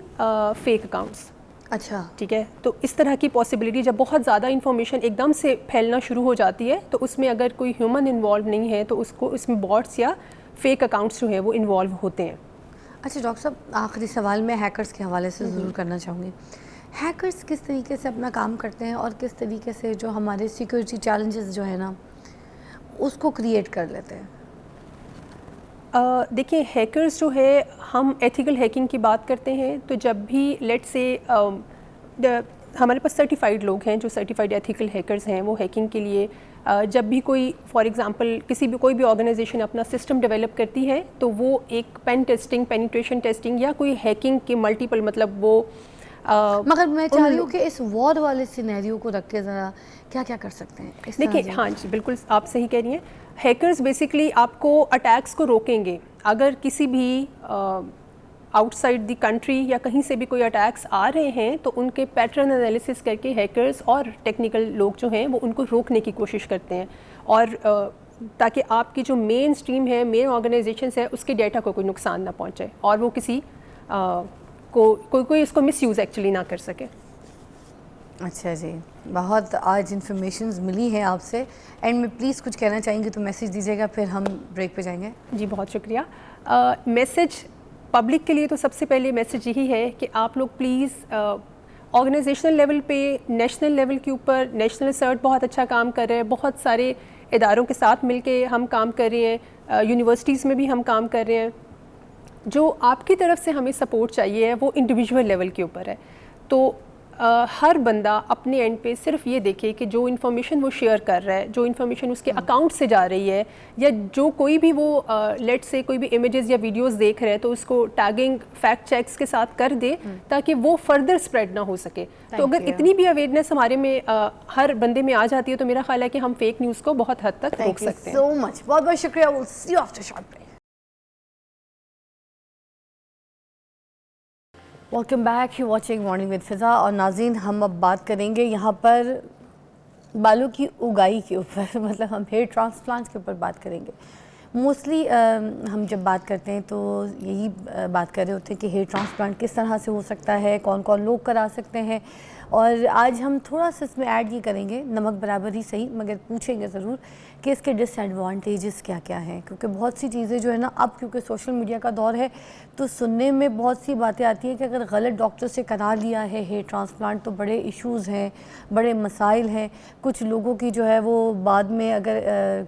फेक अकाउंट्स। अच्छा, ठीक है। तो इस तरह की पॉसिबिलिटी, जब बहुत ज़्यादा इन्फॉर्मेशन एकदम से फैलना शुरू हो जाती है तो उसमें अगर कोई ह्यूमन इन्वॉल्व नहीं है तो उसमें बॉट्स या फेक अकाउंट्स जो है वो इन्वॉल्व होते हैं। अच्छा डॉक्टर साहब, आखिरी सवाल मैं हैकर्स के हवाले से ज़रूर करना चाहूँगी। हैकर्स किस तरीके से अपना काम करते हैं और किस तरीके से जो हमारे सिक्योरिटी चैलेंजेस जो है ना उसको क्रिएट कर लेते हैं? देखिए, हैकर्स जो है, हम एथिकल हैकिंग की बात करते हैं तो जब भी लेट्स से हमारे पास सर्टिफाइड लोग हैं जो सर्टिफाइड एथिकल हैकर्स हैं, वो हैकिंग के लिए जब भी कोई फॉर एग्जांपल कोई भी ऑर्गेनाइजेशन अपना सिस्टम डेवलप करती है तो वो एक पेन टेस्टिंग, पेनिट्रेशन टेस्टिंग या कोई हैकिंग के मल्टीपल, मतलब वो मगर मैं चाह रही हूँ कि इस वॉर वाले सिनेरियो को रख के ज़रा क्या क्या कर सकते हैं? देखिए, हाँ जी, बिल्कुल आप सही कह रही हैं। हैकर्स बेसिकली आपको अटैक्स को रोकेंगे। अगर किसी भी आउटसाइड द कंट्री या कहीं से भी कोई अटैक्स आ रहे हैं तो उनके पैटर्न एनालिसिस करके हैकर्स और टेक्निकल लोग जो हैं वो उनको रोकने की कोशिश करते हैं, और ताकि आपकी जो मेन स्ट्रीम है, मेन ऑर्गेनाइजेशन है, उसके डाटा को कोई नुकसान ना पहुंचे और वो किसी कोई इसको मिसयूज़ एक्चुअली ना कर सके। अच्छा जी, बहुत आज इन्फॉर्मेशंस मिली हैं आपसे। एंड में प्लीज़ कुछ कहना चाहेंगे तो मैसेज दीजिएगा, फिर हम ब्रेक पे जाएंगे। जी बहुत शुक्रिया। मैसेज पब्लिक के लिए तो सबसे पहले मैसेज यही है कि आप लोग प्लीज़ ऑर्गेनाइजेशनल लेवल पे, नेशनल लेवल के ऊपर नेशनल सर्ट बहुत अच्छा काम कर रहे हैं, बहुत सारे इदारों के साथ मिलके हम काम कर रहे हैं, यूनिवर्सिटीज़ में भी हम काम कर रहे हैं। जो आपकी तरफ से हमें सपोर्ट चाहिए है वो इंडिविजुअल लेवल के ऊपर है। तो हर बंदा अपने एंड पे सिर्फ ये देखे कि जो इन्फॉर्मेशन वो शेयर कर रहा है, जो इन्फॉर्मेशन उसके अकाउंट से जा रही है, या जो कोई भी वो लेट्स से कोई भी इमेजेस या वीडियोस देख रहे हैं तो उसको टैगिंग फैक्ट चेक्स के साथ कर दे ताकि वो फर्दर स्प्रेड ना हो सके। तो अगर इतनी भी अवेयरनेस हमारे में हर बंदे में आ जाती है तो मेरा ख्याल है कि हम फेक न्यूज़ को बहुत हद तक रोक सकते हैं। सो मच, बहुत बहुत शुक्रिया। Will see you after short break. Welcome back, you watching morning with Fiza. और नाज़रीन, हम अब बात करेंगे यहाँ पर बालों की उगाई के ऊपर मतलब हम हेयर ट्रांसप्लांट के ऊपर बात करेंगे। मोस्टली हम जब बात करते हैं तो यही बात कर रहे होते हैं कि हेयर ट्रांसप्लांट किस तरह से हो सकता है, कौन कौन लोग करा सकते हैं। और आज हम थोड़ा सा इसमें ऐड ये करेंगे, नमक बराबर ही सही, मगर पूछेंगे ज़रूर कि इसके डिसएडवांटेजेस क्या क्या हैं, क्योंकि बहुत सी चीज़ें जो है ना, अब क्योंकि सोशल मीडिया का दौर है तो सुनने में बहुत सी बातें आती हैं कि अगर गलत डॉक्टर से करा लिया है हेयर ट्रांसप्लांट तो बड़े इश्यूज़ हैं, बड़े मसाइल हैं। कुछ लोगों की जो है वो बाद में अगर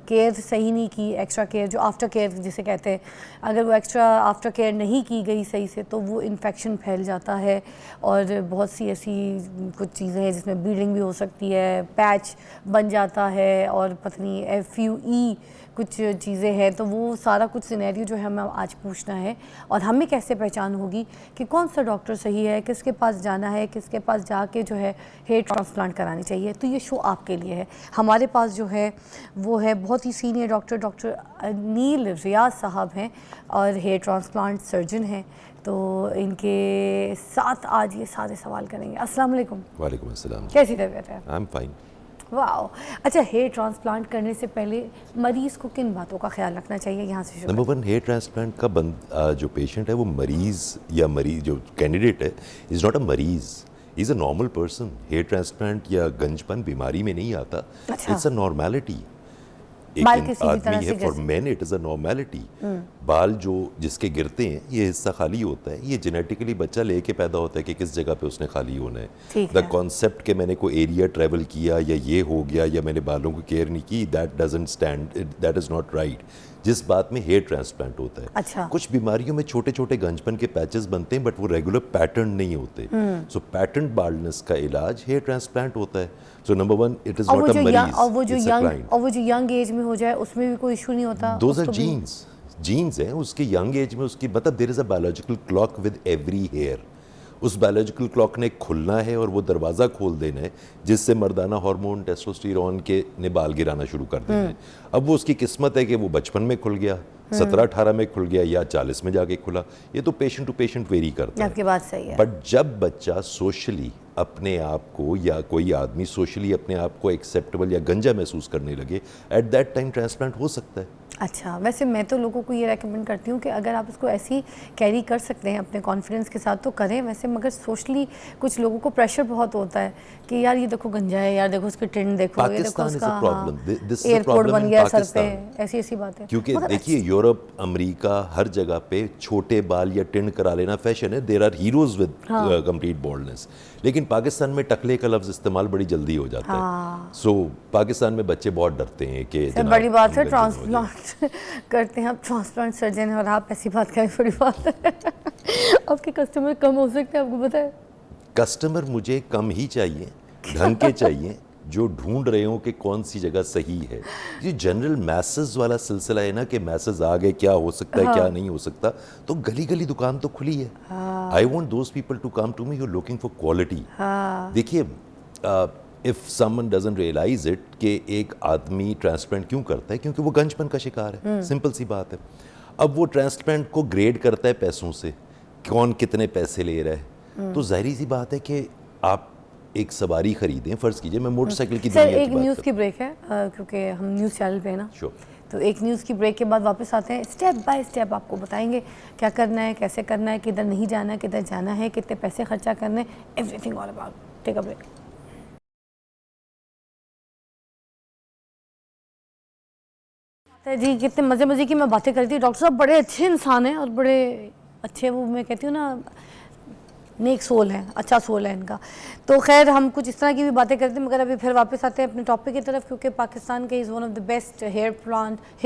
केयर सही नहीं की, एक्स्ट्रा केयर जो आफ्टर केयर जिसे कहते हैं, अगर वो एक्स्ट्रा आफ्टर केयर नहीं की गई सही से तो वो इन्फेक्शन फैल जाता है। और बहुत सी ऐसी कुछ चीज़ें हैं जिसमें ब्लीडिंग भी हो सकती है, पैच बन जाता है और पता नहीं FUE कुछ चीज़ें हैं। तो वो सारा कुछ सिनेरियो जो है हमें आज पूछना है, और हमें कैसे पहचान होगी कि कौन सा डॉक्टर सही है, किसके पास जाना है, किसके पास जाके जो है हेयर ट्रांसप्लांट करानी चाहिए। तो ये शो आपके लिए है। हमारे पास जो है वो है बहुत ही सीनियर डॉक्टर अनील रियाज साहब हैं और हेयर ट्रांसप्लांट सर्जन हैं। तो इनके साथ आज ये सारे सवाल करेंगे। अस्सलाम वालेकुम। वालेकुम अस्सलाम। कैसी तबीयत है? I am fine. वाह, अच्छा, हेयर ट्रांसप्लांट करने से पहले मरीज को किन बातों का ख्याल रखना चाहिए? यहाँ से शुरू। नंबर 1, हेयर ट्रांसप्लांट का जो पेशेंट है वो मरीज़ जो कैंडिडेट है इज़ नॉट अ मरीज़, is a normal person. Hair transplant या गंजपन बीमारी में नहीं आता, अच्छा। It's a normality. बाल एक किसी भी तरह आदमी से है, फॉर गिर man it is a normality. बाल जो जिसके गिरते हैं ये हिस्सा खाली होता है, ये जेनेटिकली बच्चा लेके पैदा होता है कि किस जगह पे उसने खाली होना है। ठीक द है। कॉन्सेप्ट के मैंने कोई एरिया ट्रैवल किया या ये हो गया या मैंने बालों की केयर नहीं की, that doesn't stand, that is not right. जिस बात में हेयर ट्रांसप्लांट होता है, अच्छा। कुछ बीमारियों में छोटे छोटे गंजपन के पैचेस बनते हैं बट वो रेगुलर पैटर्न नहीं होते। सो पैटर्न बाल्डनेस का इलाज हेयर ट्रांसप्लांट होता है। So number 1, it is not अ मरीज, और वो जो इट्स यंग एज में हो जाए उसमें भी कोई इशू नहीं होता? दोज आर उसको भी- जीन्स हैं उसके यंग एज में, उसकी मतलब there is a biological clock with every hair. उस बायोलॉजिकल क्लॉक ने खुलना है और वो दरवाज़ा खोल देना है जिससे मर्दाना हार्मोन टेस्टोस्टेरोन के ने बाल गिराना शुरू कर देना है। अब वो उसकी किस्मत है कि वो बचपन में खुल गया, 17-18 में खुल गया या 40 में जाके खुला। ये तो पेशेंट टू पेशेंट वेरी करता है। आपकी बात सही है। बट जब बच्चा सोशली अपने आप को या कोई आदमी सोशली अपने आप को एक्सेप्टेबल या गंजा महसूस करने लगे, एट दैट टाइम ट्रांसप्लांट हो सकता है। अच्छा, वैसे मैं तो लोगों को ये रेकमेंड करती हूँ कि अगर आप इसको ऐसी कैरी कर सकते हैं अपने कॉन्फिडेंस के साथ तो करें। वैसे मगर सोशली कुछ लोगों को प्रेशर बहुत होता है कि यार ये देखो गंजा है, यार देखो उसकी टिन देखो, ये देखो पाकिस्तान is उसका a problem. This is a airport problem बन in गया सर पे, Pakistan. ऐसी बातें। क्योंकि मगर देखिए यूरोप, अमेरिका, हर जगह पे छोटे बाल या टिंड करा लेना फैशन है। There are heroes with complete baldness. लेकिन पाकिस्तान में टकले का लफ्ज़ इस्तेमाल बड़ी जल्दी हो जाता है। सो पाकिस्तान में बच्चे बहुत डरते हैं कि सर जनाब बड़ी बात है, हम गंजे हो जाएं। ट्रांसप्लांट करते हैं आप, ट्रांसप्लांट सर्जन हैं और आप ऐसी बात करें, बड़ी बात है। आपके कस्टमर कम हो सकते हैं, आपको पता है। कस्टमर मुझे कम ही चाहिए, ढंग के चाहिए, जो ढूंढ रहे हो कि कौन सी जगह सही है। ये जनरल मैसेज वाला सिलसिला है ना कि मैसेज आ गए, क्या हो सकता है क्या नहीं हो सकता, तो गली गली दुकान तो खुली है। I want those people to come to me who are looking for quality. देखिए, if someone doesn't realise it कि एक आदमी ट्रांसप्लांट क्यों करता है, क्योंकि वो गंजपन का शिकार है। सिंपल सी बात है। अब वो ट्रांसप्लांट को ग्रेड करता है पैसों से, कौन कितने पैसे ले रहा है। तो जाहिर सी बात है कि आप एक सवारी खरीदें, फर्ज कीजिए मैं मोटरसाइकिल की सर दुनिया एक की बात न्यूज़ कर की ब्रेक है क्योंकि हम न्यूज़ चैनल पे है ना। Sure. तो एक न्यूज़ की ब्रेक के बाद वापस आते हैं, स्टेप बाय स्टेप आपको बताएंगे क्या करना है, कैसे करना है, किधर नहीं जाना है, किधर जाना है, कितने पैसे खर्चा करने, everything all about. Take a break. जी, कितने मज़े मज़े की मैं बातें करती हूँ। डॉक्टर साहब बड़े अच्छे इंसान हैं और बड़े अच्छे, वो मैं कहती हूँ ना, नेक सोल है, अच्छा सोल है इनका। तो खैर हम कुछ इस तरह की भी बातें करते हैं, मगर अभी फिर वापस आते हैं अपने टॉपिक की तरफ, क्योंकि पाकिस्तान के is one of the best hair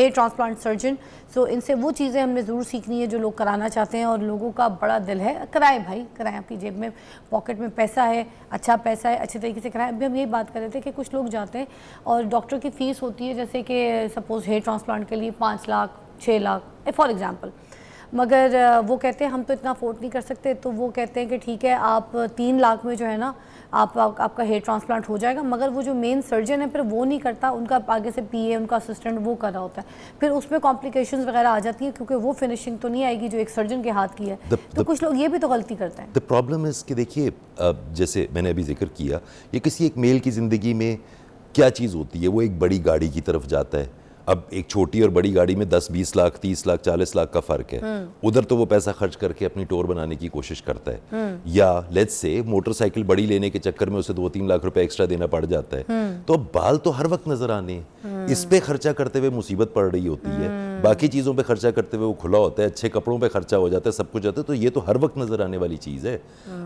transplant surgeon. So इनसे वो चीज़ें हमने ज़रूर सीखनी है जो लोग कराना चाहते हैं, और लोगों का बड़ा दिल है कराएं भाई, कराएं। आपकी जेब में, पॉकेट में पैसा है, अच्छा पैसा है, अच्छे तरीके से कराएं। अभी हम यही बात कर रहे थे कि कुछ लोग जाते हैं और डॉक्टर की फ़ीस होती है जैसे कि सपोज़ हेयर ट्रांसप्लांट के लिए 5 लाख 6 लाख फॉर एग्ज़ाम्पल, मगर वो कहते हैं हम तो इतना अफोर्ड नहीं कर सकते, तो वो कहते हैं कि ठीक है आप 3 लाख में जो है ना आपका हेयर ट्रांसप्लांट हो जाएगा। मगर वो जो मेन सर्जन है फिर वो नहीं करता, उनका आगे से PA उनका असिस्टेंट वो कर रहा होता है, फिर उसमें कॉम्प्लिकेशंस वगैरह आ जाती है, क्योंकि वो फिनिशिंग तो नहीं आएगी जो एक सर्जन के हाथ की है। तो कुछ लोग ये भी तो गलती करते हैं। द प्रॉब्लम इज़ कि देखिए, जैसे मैंने अभी जिक्र किया, ये किसी एक मेल की ज़िंदगी में क्या चीज़ होती है, वो एक बड़ी गाड़ी की तरफ जाता है, अब एक छोटी और बड़ी गाड़ी में 10-20 लाख 30 लाख 40 लाख का फर्क है, उधर तो वो पैसा खर्च करके अपनी टोर बनाने की कोशिश करता है, या लेट्स से मोटरसाइकिल बड़ी लेने के चक्कर में उसे 2-3 लाख रुपए एक्स्ट्रा देना पड़ जाता है। तो अब बाल तो हर वक्त नजर आने हैं, इस पे खर्चा करते हुए मुसीबत पड़ रही होती है, बाकी चीज़ों पे खर्चा करते हुए वो खुला होता है, अच्छे कपड़ों पे खर्चा हो जाता है, सब कुछ जाता है। तो ये तो हर वक्त नजर आने वाली चीज़ है।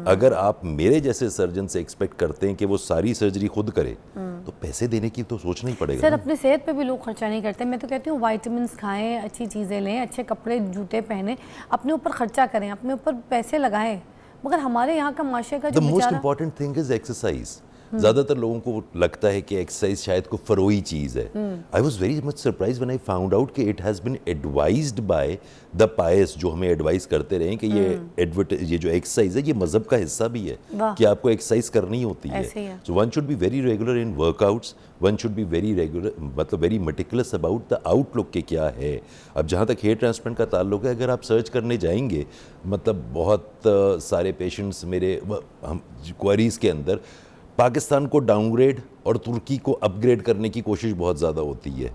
अगर आप मेरे जैसे सर्जन से एक्सपेक्ट करते हैं कि वो सारी सर्जरी खुद करे, तो पैसे देने की तो सोचना ही पड़ेगा सर ना। अपने सेहत पे भी लोग खर्चा नहीं करते। मैं तो कहती हूँ वाइटामिन खाएं, अच्छी चीज़ें लें, अच्छे कपड़े जूते पहने, अपने ऊपर खर्चा करें, अपने ऊपर पैसे लगाएं। मगर हमारे यहाँ का माशरे का द जो मोस्ट बेचारा इंपॉर्टेंट थिंग इज एक्सरसाइज। ज्यादातर लोगों को लगता है कि एक्सरसाइज शायद को फरोई चीज है। I was very much surprise when I found out कि it has been advised by the pious, जो हमें एडवाइस करते रहे कि ये जो एक्सरसाइज है ये मजहब का हिस्सा भी है वाह। कि आपको एक्सरसाइज करनी होती है। ऐसे ही है। So one should be very regular in workouts, one should be very regular, मतलब very meticulous about the outlook के क्या है। अब जहाँ तक हेयर ट्रांसप्लांट का ताल्लुक है, अगर आप सर्च करने जाएंगे, मतलब बहुत सारे पेशेंट्स मेरे हम क्वेरीज के अंदर पाकिस्तान को डाउनग्रेड और तुर्की को अपग्रेड करने की कोशिश बहुत ज़्यादा होती है।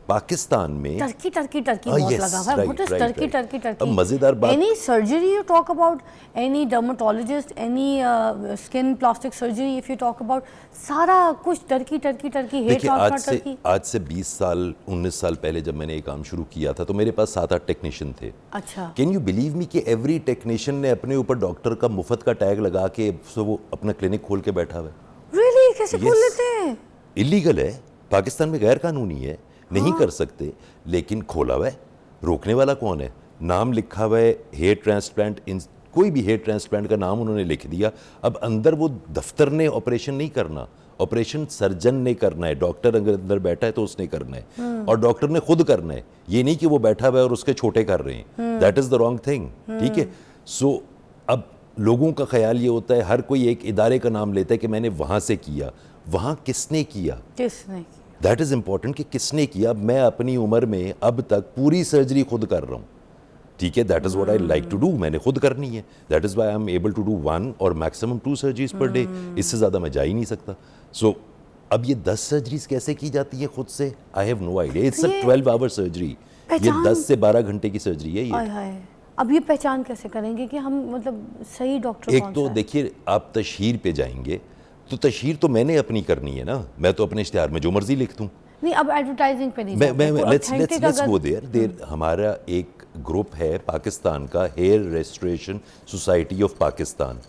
पाकिस्तान में टर्की टर्की टर्की Ah, बहुत yes, लगा हुआ है। right, What is right, Turkey right. Turkey Turkey? अब मज़ेदार बात- Any surgery you talk about, any dermatologist, any skin plastic surgery if you talk about, सारा कुछ टर्की टर्की टर्की, hair देखिए, transplant टर्की। आज से 20 साल 19 साल पहले जब मैंने ये काम शुरू किया था तो मेरे पास 7-8 टेक्नीशियन थे। अच्छा, कैन यू बिलीव मी कि एवरी टेक्नीशियन ने अपने ऊपर डॉक्टर का मुफ्त का टैग लगा के सो वो अपना क्लिनिक खोल के बैठा हुआ है। really? कैसे खोल Yes. लेते हैं? इलीगल है, पाकिस्तान में गैर कानूनी है, नहीं कर सकते, लेकिन खोला हुआ है। रोकने वाला कौन है? नाम लिखा हुआ है हेयर ट्रांसप्लांट, कोई भी हेयर ट्रांसप्लांट का नाम उन्होंने लिख दिया। अब अंदर वो दफ्तर ने ऑपरेशन नहीं करना, ऑपरेशन सर्जन ने करना है। डॉक्टर अगर अंदर बैठा है तो उसने करना है, और डॉक्टर ने खुद करना है। ये नहीं कि वो बैठा हुआ है और उसके छोटे कर रहे हैं, that is the wrong thing. ठीक है। सो अब लोगों का ख्याल ये होता है, हर कोई एक इदारे का नाम लेता है कि मैंने वहाँ से किया, वहाँ किसने किया, किसने? दैट इज़ इंपॉर्टेंट कि किसने किया। मैं अपनी उम्र में अब तक पूरी सर्जरी खुद कर रहा हूँ। ठीक है, that is what I like to do, मैंने खुद करनी है। That is why I am able to do 1 और मैक्सिमम 2 सर्जरीज पर डे। इससे ज़्यादा मैं जा ही नहीं सकता। सो अब ये 10 सर्जरीज कैसे की जाती है खुद से, I have no idea. It's a 12 hour surgery, ये पहचान- 10 से 12 घंटे की सर्जरी है हाय ये। हाय, अब ये पहचान कैसे करेंगे कि हम मतलब सही डॉक्टर एक कौन तो सा है? देखिए, आप तशहीर पे जाएंगे तो तशहीर तो मैंने अपनी करनी है ना, मैं तो अपने इश्तिहार में जो मर्जी लिख दूँ। नहीं, अब एडवर्टाइजिंग पे नहीं मैं जाते। कोई लेट्स authentic लेट्स अगर- गो देयर। हमारा एक ग्रुप है पाकिस्तान का, hair restoration society of Pakistan.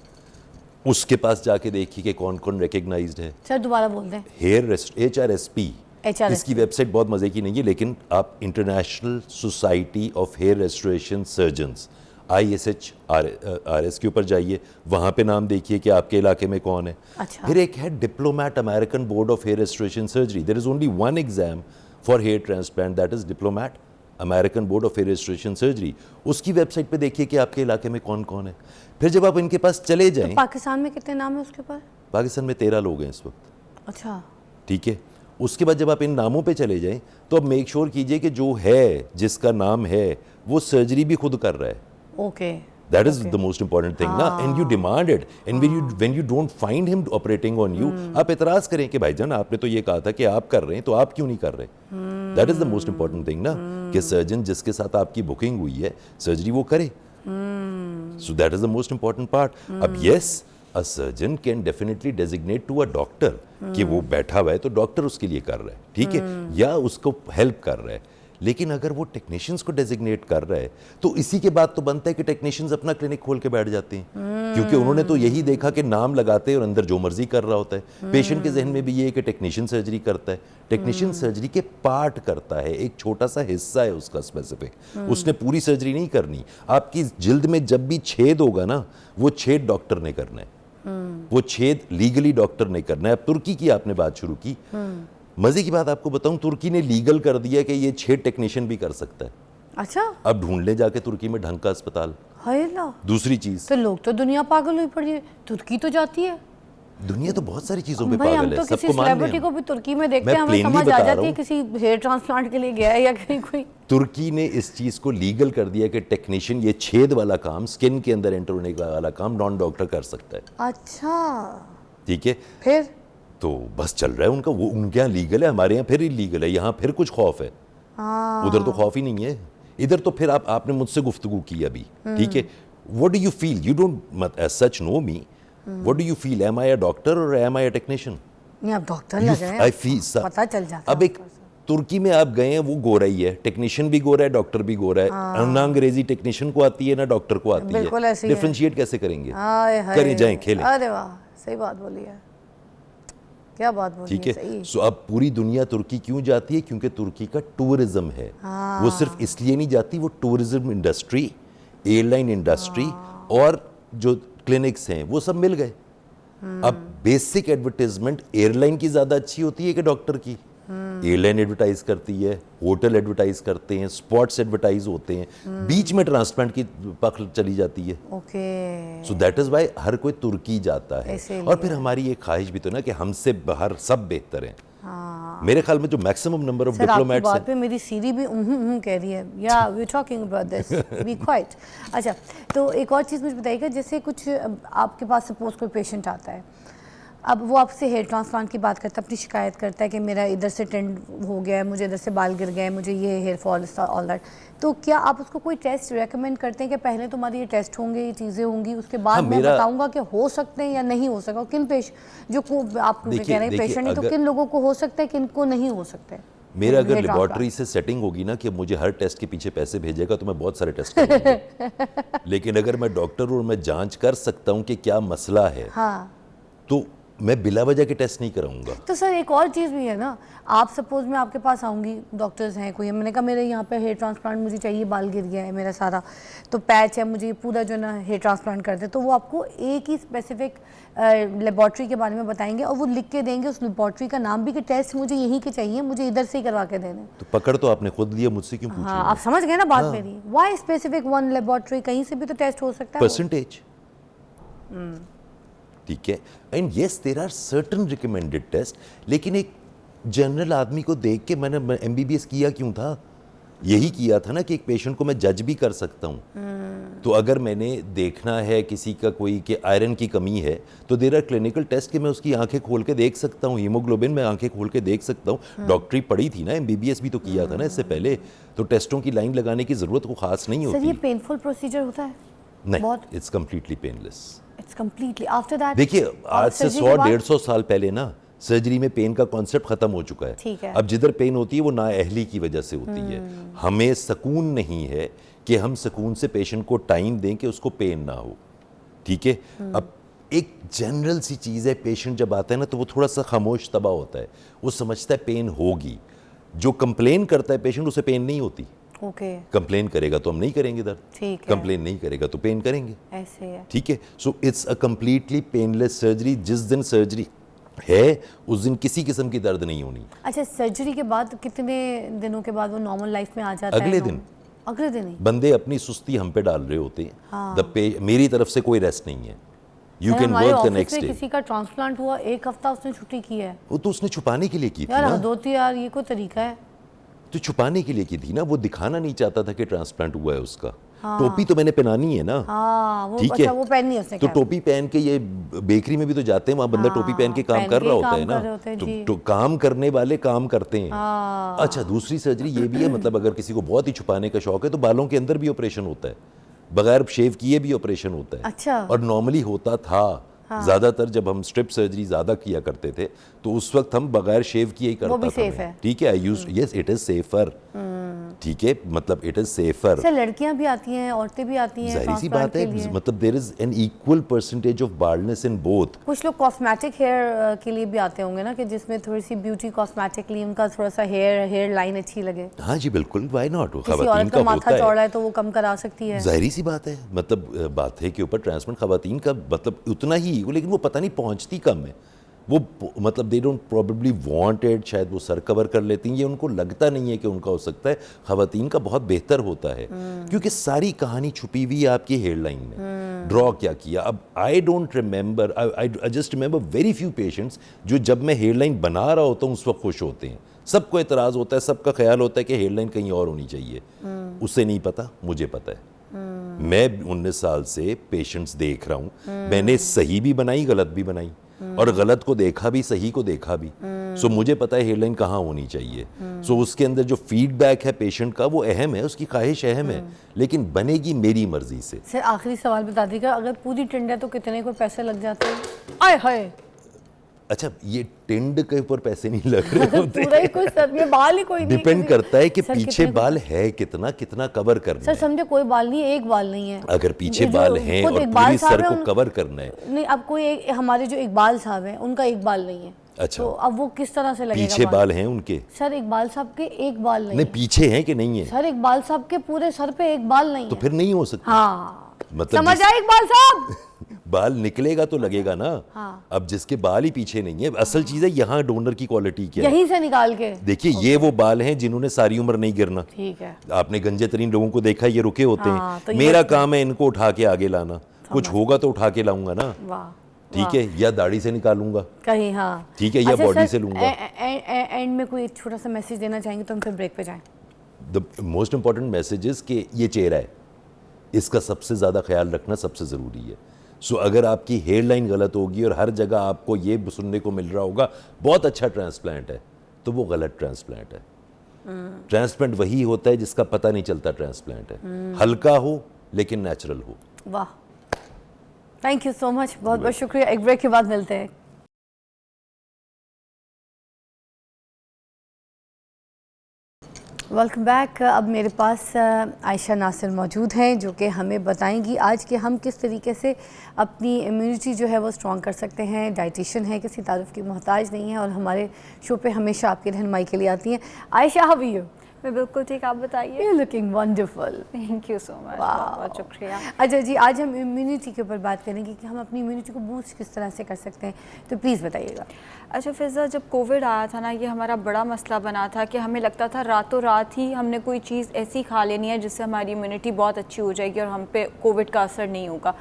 उसके पास जाके देखिए कि कौन कौन रिकग्नाइज्ड है। सर दोबारा बोल दें। हेयर HRSP, HRSP इसकी वेबसाइट बहुत मज़े की नहीं है, लेकिन आप international society of hair restoration surgeons ISHRS के ऊपर जाइए, वहाँ पे नाम देखिए कि आपके इलाके में कौन है। अच्छा। फिर एक है diplomate American board of hair restoration surgery. There is only one exam for hair transplant, that is diplomate American board of hair restoration surgery. उसकी वेबसाइट पे देखिए कि आपके इलाके में कौन कौन है। फिर जब आप इनके पास चले जाएं, पाकिस्तान में कितने नाम है उसके ऊपर? पाकिस्तान में 13 लोग हैं इस वक्त। अच्छा, ठीक है। उसके बाद जब आप इन नामों पे चले जाएं तो अब मेक श्योर कीजिए कि जो है, जिसका नाम है, वो सर्जरी भी खुद कर रहा है। Okay. That is the most important thing ना, and you demand it, and when you don't find him operating on you, आप एतराज़ करें कि भाईजान आपने तो ये कहा था कि आप कर रहे हैं, तो आप क्यों नहीं कर रहे? That is the most important thing ना, कि सर्जन जिसके साथ आपकी बुकिंग हुई है सर्जरी वो करे। So that is the most important part. अब yes, a surgeon can definitely designate to a doctor कि वो बैठा हुआ है तो डॉक्टर उसके लिए कर रहा है, ठीक है, या उसको हेल्प कर रहा है। लेकिन अगर वो टेक्नीशियंस को डेजिग्नेट कर रहा है तो इसी के बाद तो बनता है कि टेक्नीशियंस अपना क्लिनिक खोल के बैठ जाते हैं, क्योंकि उन्होंने तो यही देखा कि नाम लगाते हैं और अंदर जो मर्जी कर रहा होता है। पेशेंट के जहन में भी ये है कि टेक्नीशियन सर्जरी करता है। टेक्नीशियन सर्जरी के पार्ट करता है, एक छोटा सा हिस्सा है उसका स्पेसिफिक, उसने पूरी सर्जरी नहीं करनी। आपकी जिल्द में जब भी छेद होगा ना, वो छेद डॉक्टर ने करना है, वो छेद लीगली डॉक्टर ने करना है। अब तुर्की की आपने बात शुरू की, मजे की बात आपको बताऊं, तुर्की ने लीगल कर दिया कि ये 6 टेक्नीशियन भी कर सकता है। अच्छा, अब ढूंढ ले जाके तुर्की में ढंग का अस्पताल। हाय अल्लाह, दूसरी चीज, तो लोग तो दुनिया पागल हुई पड़ी है। तुर्की तो जाती है दुनिया तो बहुत सारी चीजों पे भाई, हम पागल तो है, किसी सबको मान सेलिब्रिटी लें को भी तुर्की में देखते मैं हैं, हमें plainly समझ आ बता जाती रहा है हूं। किसी हेयर ट्रांसप्लांट के लिए गया है या कहीं कोई। तुर्की ने इस चीज को लीगल कर दिया कि टेक्नीशियन ये छेद वाला काम, स्किन के अंदर एंटर होने वाला काम नॉन डॉक्टर कर सकता है। अच्छा, ठीक है, फिर तो बस चल रहा है उनका, वो उनके यहाँ लीगल है, हमारे यहाँ फिर इलीगल है। यहाँ फिर कुछ खौफ है उधर तो खौफ ही नहीं है, इधर तो फिर आपने मुझसे गुफ्तगू की अभी, ठीक है, what do you feel, you don't as such know me, what do you feel, am I a doctor और एम आई अ टेक्नीशियन? नहीं, आप डॉक्टर लग रहे हैं, आई फील पता चल जाता अब एक तुर्की में आप गए हैं, वो गोरा ही है, टेक्नीशियन भी गोरा है, डॉक्टर भी गोरा है, ना अंग्रेजी टेक्नीशियन को आती है ना डॉक्टर को आती बिल्कुल है, ऐसे ही है। डिफरेंशिएट कैसे करेंगे? हाय हाय, करें, जाएं, खेलें। अरे वाह, सही बात बोली है, क्या बात बोली ठीक है, है। सही। सो अब पूरी दुनिया तुर्की क्यों जाती है? क्योंकि तुर्की का टूरिज्म है। वो सिर्फ इसलिए नहीं जाती, वो टूरिज्म इंडस्ट्री, एयरलाइन इंडस्ट्री और जो क्लिनिक्स हैं वो सब मिल गए। अब बेसिक एडवर्टाइजमेंट एयरलाइन की ज्यादा अच्छी होती है कि डॉक्टर की? एयरलाइन एडवर्टाइज करती है, होटल एडवर्टाइज करते हैं, स्पॉट्स एडवर्टाइज होते हैं, बीच में ट्रांसप्लांट की पकड़ चली जाती है। Okay, so that is why हर कोई तुर्की जाता है। इसीलिए। और फिर हमारी एक ख्वाहिश भी तो ना कि हमसे बाहर सब बेहतर हैं। मेरे ख्याल में जो मैक्सिमम नंबर ऑफ सर आपकी डिप्लोमेट्स बात हैं, पे मेरी सीरी भी कह रही है, या we talking about this, be quiet. अच्छा, तो एक और चीज़ मुझे बताइएगा, जैसे कुछ आपके पास सपोज कोई पेशेंट आता है, अब वो आपसे हेयर ट्रांसप्लांट की बात करता है, अपनी शिकायत करता है कि मेरा इधर से टेंड हो गया है, मुझे इधर से बाल गिर गए, मुझे ये हेयर फॉल ऑल दैट, तो क्या आप उसको कोई टेस्ट रेकमेंड करते हैं कि पहले तुम्हारे ये टेस्ट होंगे, ये चीज़ें होंगी, उसके बाद मैं बताऊंगा कि हो सकते हैं या नहीं हो सकता? किन जो को आप कह रहे हैं पेशेंट नहीं, तो किन लोगों को हो सकता है, किन को नहीं हो सकता है? मेरा अगर लेबोरेटरी से सेटिंग होगी ना कि मुझे हर टेस्ट के पीछे पैसे भेजेगा तो मैं बहुत सारे टेस्ट करूंगा। लेकिन अगर मैं डॉक्टर हूँ और मैं जांच कर सकता हूँ कि क्या मसला है, हाँ, तो मैं बिला वजह के टेस्ट नहीं कराऊंगा। तो सर एक और चीज़ भी है ना, आप सपोज मैं आपके पास आऊँगी, डॉक्टर्स हैं कोई, मैंने कहा मेरे यहाँ पे हेयर ट्रांसप्लांट मुझे चाहिए, बाल गिर गया है मेरा सारा, तो पैच है, मुझे पूरा जो ना हेयर ट्रांसप्लांट कर दे, तो वो आपको एक ही स्पेसिफिक लेबॉर्ट्री के बारे में बताएंगे और वो लिख के देंगे उस लेबॉर्ट्री का नाम भी कि टेस्ट मुझे यहीं के चाहिए, मुझे इधर से ही करवा के देने। तो पकड़ तो आपने खुद लिया, मुझसे क्यों पूछ? हाँ, आप समझ गए ना बात मेरी, वाई स्पेसिफिक वन लेबॉर्ट्री, कहीं से भी तो टेस्ट हो सकता है। परसेंटेज, ठीक है, and yes there are certain recommended test, लेकिन एक जनरल आदमी को देख के मैंने एमबीबीएस किया क्यों था? यही किया था ना कि एक पेशेंट को मैं जज भी कर सकता हूँ। तो अगर मैंने देखना है किसी का कोई कि आयरन की कमी है, तो देयर आर क्लिनिकल टेस्ट कि मैं उसकी आंखें खोल के देख सकता हूँ, हीमोग्लोबिन में आंखें खोल के देख सकता हूँ। डॉक्टरी पढ़ी थी ना, एमबीबीएस भी तो किया था ना इससे पहले, तो टेस्टों की लाइन लगाने की जरूरत को खास नहीं सर होती। ये पेनफुल प्रोसीजर होता है? नहीं, it's completely painless. It's completely after that. देखिए आज से 100-150 साल पहले ना सर्जरी में पेन का कॉन्सेप्ट खत्म हो चुका है। ठीक है। अब जिधर पेन होती है वो नाअहली की वजह से होती है। हमें सुकून नहीं है कि हम सुकून से पेशेंट को टाइम दें कि उसको पेन ना हो, ठीक है। अब एक जनरल सी चीज़ है, पेशेंट जब आता है ना तो वो थोड़ा सा खामोश तबाह होता है, वो समझता है पेन होगी। जो कंप्लेन करता है पेशेंट उसे पेन नहीं होती। ओके, कंप्लेन करेगा तो हम नहीं करेंगे दर्द, ठीक है, कंप्लेन नहीं करेगा तो पेन करेंगे, ऐसे है। ठीक है। So it's a completely painless surgery. जिस दिन सर्जरी है उस दिन किसी किस्म की दर्द नहीं होनी। अच्छा, सर्जरी के बाद कितने दिनों के बाद वो नॉर्मल लाइफ में आ जाता है? अगले दिन। अगले दिन ही? बंदे अपनी सुस्ती हम पे डाल रहे होते हैं। मेरी तरफ से कोई रेस्ट नहीं है, you can work the next day. किसी का ट्रांसप्लांट हुआ, एक हफ्ता उसने छुट्टी की है। वो तो उसने छुपाने के लिए की थी यार ना, हद होती है यार, ये कोई तरीका है? तो छुपाने के लिए की थी ना, वो दिखाना नहीं चाहता था कि ट्रांसप्लांट हुआ है उसका। टोपी तो मैंने पहनानी है ना, हाँ, वो ठीक अच्छा, है, वो पहननी है उसने। तो टोपी पहन के, ये बेकरी में भी तो जाते हैं, वहाँ बंदा टोपी पहन के काम कर रहा होता है ना, तो काम करने वाले काम करते हैं। अच्छा, दूसरी सर्जरी ये भी है, मतलब अगर किसी को बहुत ही छुपाने का शौक है तो बालों के अंदर भी ऑपरेशन होता है, बगैर शेव किए भी ऑपरेशन होता है। अच्छा। और नॉर्मली होता था ज़्यादातर जब हम स्ट्रिप सर्जरी ज़्यादा किया करते थे तो उस वक्त हम बगैर शेव किए ही करता था। ठीक है, I use, yes it is safer, ठीक है, मतलब इट इज सेफर। सर लड़कियां भी आती हैं, औरतें भी आती हैं, जाहिर सी बात है, मतलब there is an equal percentage of baldness in both. कुछ लोग कॉस्मेटिक हेयर के लिए भी आते होंगे ना, कि जिसमें थोड़ी सी ब्यूटी कॉस्मेटिकली उनका थोड़ा सा हेयर लाइन अच्छी लगे। हाँ जी बिल्कुल, व्हाई नॉट, खवातीन का माथा चौड़ा है तो वो कम करा सकती है, जाहिर सी बात है। मतलब माथे के ऊपर ट्रांसप्लांट खवातीन का मतलब उतना ही, लेकिन वो पता नहीं पहुंचती कम है वो, मतलब they don't probably want it, शायद वो सर कवर कर लेती हैं, ये उनको लगता नहीं है कि उनका हो सकता है। खवातीन का बहुत बेहतर होता है क्योंकि सारी कहानी छुपी हुई है आपकी हेयर लाइन में, ड्रॉ क्या किया। अब I don't remember, I just remember very few patients जो जब मैं हेयर लाइन बना रहा होता हूँ उस वक्त खुश होते हैं। सबको एतराज़ होता है, सबका ख्याल होता है कि हेयर लाइन कहीं और होनी चाहिए, उसे नहीं पता, मुझे पता है। मैं 19 साल से पेशेंट्स देख रहा हूँ, मैंने सही भी बनाई, गलत भी बनाई। और गलत को देखा भी, सही को देखा भी। सो मुझे पता है हेयरलाइन कहाँ होनी चाहिए। सो उसके अंदर जो फीडबैक है पेशेंट का वो अहम है, उसकी ख्वाहिश अहम है, लेकिन बनेगी मेरी मर्जी से। सर आखिरी सवाल बता दीजिएगा, अगर पूरी टिंड है तो कितने को पैसे लग जाते हैं? आय हाय, अच्छा, ये टिंड के ऊपर पैसे नहीं लग रहे होते। पूरा ही कुछ सर, ये बाल ही कोई नहीं। डिपेंड करता है कि सर, पीछे कितने को- बाल है कितना, कितना कवर करना सर है। समझे कोई बाल नहीं है, एक बाल नहीं है। अगर पीछे ये जो बाल हैं खुद और इकबाल पूरी साहब सर हैं, को उन- कवर करना है। नहीं, अब कोई एक हमारे जो इकबाल साहब हैं उनका एक बाल नहीं है। अच्छा। तो अब वो किस तरह से लगेगा? पीछे बाल हैं उनके? सर इकबाल साहब के एक बाल नहीं नहीं, है। पीछे हैं कि नहीं है? सर इकबाल साहब के पूरे सर पे एक बाल नहीं तो है। फिर नहीं हो सकता। हाँ, मतलब समझ आए इकबाल साहब? बाल निकलेगा तो लगेगा ना। हाँ। अब जिसके बाल ही पीछे नहीं है, असल चीज है यहाँ डोनर की क्वालिटी क्या है। यहीं से निकाल के देखिए, ये वो बाल हैं जिन्होंने सारी उम्र नहीं गिरना। ठीक है। आपने गंजे तरीन लोगों को देखा, ये रुके होते हाँ, हैं। तो ये- मेरा काम है इनको उठा के आगे लाना। कुछ होगा तो उठा के लाऊंगा ना। वाह, ठीक है, या दाढ़ी से निकालूंगा, कहीं हाँ ठीक है, या अच्छा, बॉडी सर, से लूंगा। एंड में कोई छोटा सा मैसेज देना चाहेंगे तो हम फिर ब्रेक पे जाएं। The most important message is कि ये चेहरा है, इसका सबसे ज़्यादा ख्याल रखना सबसे ज़रूरी है। सो अगर आपकी हेयर लाइन गलत होगी और हर जगह आपको ये सुनने को मिल रहा होगा बहुत अच्छा ट्रांसप्लांट है, तो वो गलत ट्रांसप्लांट है। ट्रांसप्लांट वही होता है जिसका पता नहीं चलता ट्रांसप्लांट है, हल्का हो लेकिन नेचुरल हो। वाह, थैंक यू सो मच, बहुत बहुत शुक्रिया। एक ब्रेक के बाद मिलते हैं। Welcome back. अब मेरे पास आयशा नासिर मौजूद हैं जो कि हमें बताएंगी आज कि हम किस तरीके से अपनी इम्यूनिटी जो है वो स्ट्रॉन्ग कर सकते हैं। डाइटिशियन है, किसी तारुफ की मोहताज नहीं है और हमारे शो पे हमेशा आपकी रहनुमाई के लिए आती हैं। Ayesha, how are you? मैं बिल्कुल ठीक, आप बताइए। You looking wonderful. Thank you so much, बहुत शुक्रिया। अच्छा जी, आज हम इम्यूनिटी के ऊपर बात करेंगे कि हम अपनी इम्यूनिटी को बूस्ट किस तरह से कर सकते हैं, तो प्लीज़ बताइएगा। अच्छा फिज़ा, जब कोविड आया था ना, ये हमारा बड़ा मसला बना था कि हमें लगता था रातों रात ही हमने कोई चीज़ ऐसी खा लेनी है जिससे हमारी इम्यूनिटी बहुत अच्छी हो जाएगी और हम पे कोविड का असर नहीं होगा।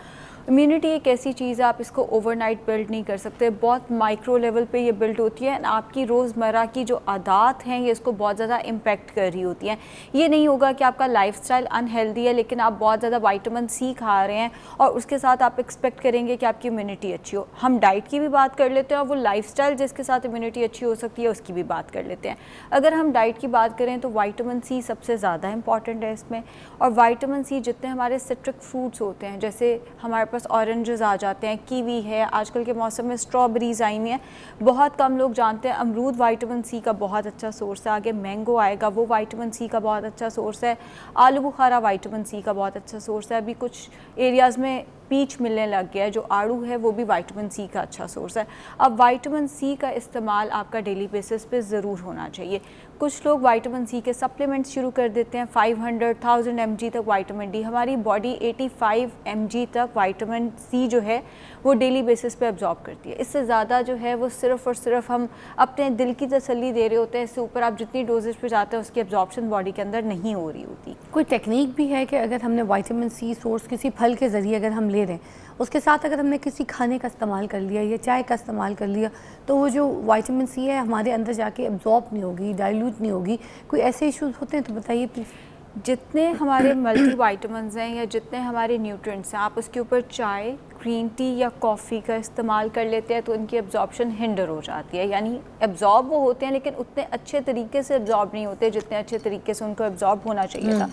इम्यूनिटी एक ऐसी चीज़ है, आप इसको ओवरनाइट बिल्ड नहीं कर सकते, बहुत माइक्रो लेवल पे ये बिल्ड होती है। आपकी रोज़मर्रा की जो आदत हैं ये इसको बहुत ज़्यादा इम्पेक्ट कर रही होती हैं। ये नहीं होगा कि आपका लाइफस्टाइल अनहेल्दी है लेकिन आप बहुत ज़्यादा विटामिन सी खा रहे हैं और उसके साथ आप एक्सपेक्ट करेंगे कि आपकी इम्यूनिटी अच्छी हो। हम डाइट की भी बात कर लेते हैं और वो लाइफस्टाइल जिसके साथ इम्यूनिटी अच्छी हो सकती है उसकी भी बात कर लेते हैं। अगर हम डाइट की बात करें तो विटामिन सी सबसे ज़्यादा इंपॉर्टेंट है इसमें। और विटामिन सी जितने हमारे सिट्रिक फ्रूट्स होते हैं, जैसे हमारे पास ऑरेंजेस आ जाते हैं, कीवी है, आजकल के मौसम में स्ट्रॉबेरीज आई हुई हैं, बहुत कम लोग जानते हैं। अमरूद विटामिन सी का बहुत अच्छा सोर्स है, आगे मैंगो आएगा वो विटामिन सी का बहुत अच्छा सोर्स है, आलू बुखारा विटामिन सी का बहुत अच्छा सोर्स है। अभी कुछ एरियाज़ में पीच मिलने लग गया है, जो आड़ू है वो भी विटामिन सी का अच्छा सोर्स है। अब विटामिन सी का इस्तेमाल आपका डेली बेसिस पे ज़रूर होना चाहिए। कुछ लोग विटामिन सी के सप्लीमेंट्स शुरू कर देते हैं, 500,000 mg तक विटामिन डी। हमारी बॉडी 85 mg तक विटामिन सी जो है वो डेली बेसिस पे अब्जॉर्ब करती है। इससे ज़्यादा जो है वो सिर्फ़ और सिर्फ हम अपने दिल की तसल्ली दे रहे होते हैं, इससे ऊपर आप जितनी डोजेज पे जाते हैं उसकी अब्जॉर्प्शन बॉडी के अंदर नहीं हो रही होती। कोई टेक्निक भी है कि अगर हमने विटामिन सी सोर्स किसी फल के ज़रिए अगर हम ले रहे हैं, उसके साथ अगर हमने किसी खाने का इस्तेमाल कर लिया या चाय का इस्तेमाल कर लिया, तो वो जो विटामिन सी है हमारे अंदर जाके एब्जॉर्ब नहीं होगी, डाइल्यूट नहीं होगी, कोई ऐसे इश्यूज होते हैं तो बताइए प्लीज़। जितने हमारे मल्टी वाइटामिन्स हैं या जितने हमारे न्यूट्रिएंट्स हैं, आप उसके ऊपर चाय, ग्रीन टी या कॉफ़ी का इस्तेमाल कर लेते हैं तो उनकी एब्जॉर्प्शन हिंडर हो जाती है। यानी एब्जॉर्ब वो होते हैं लेकिन उतने अच्छे तरीके से एब्जॉर्ब नहीं होते जितने अच्छे तरीके से उनको एब्जॉर्ब होना चाहिए था।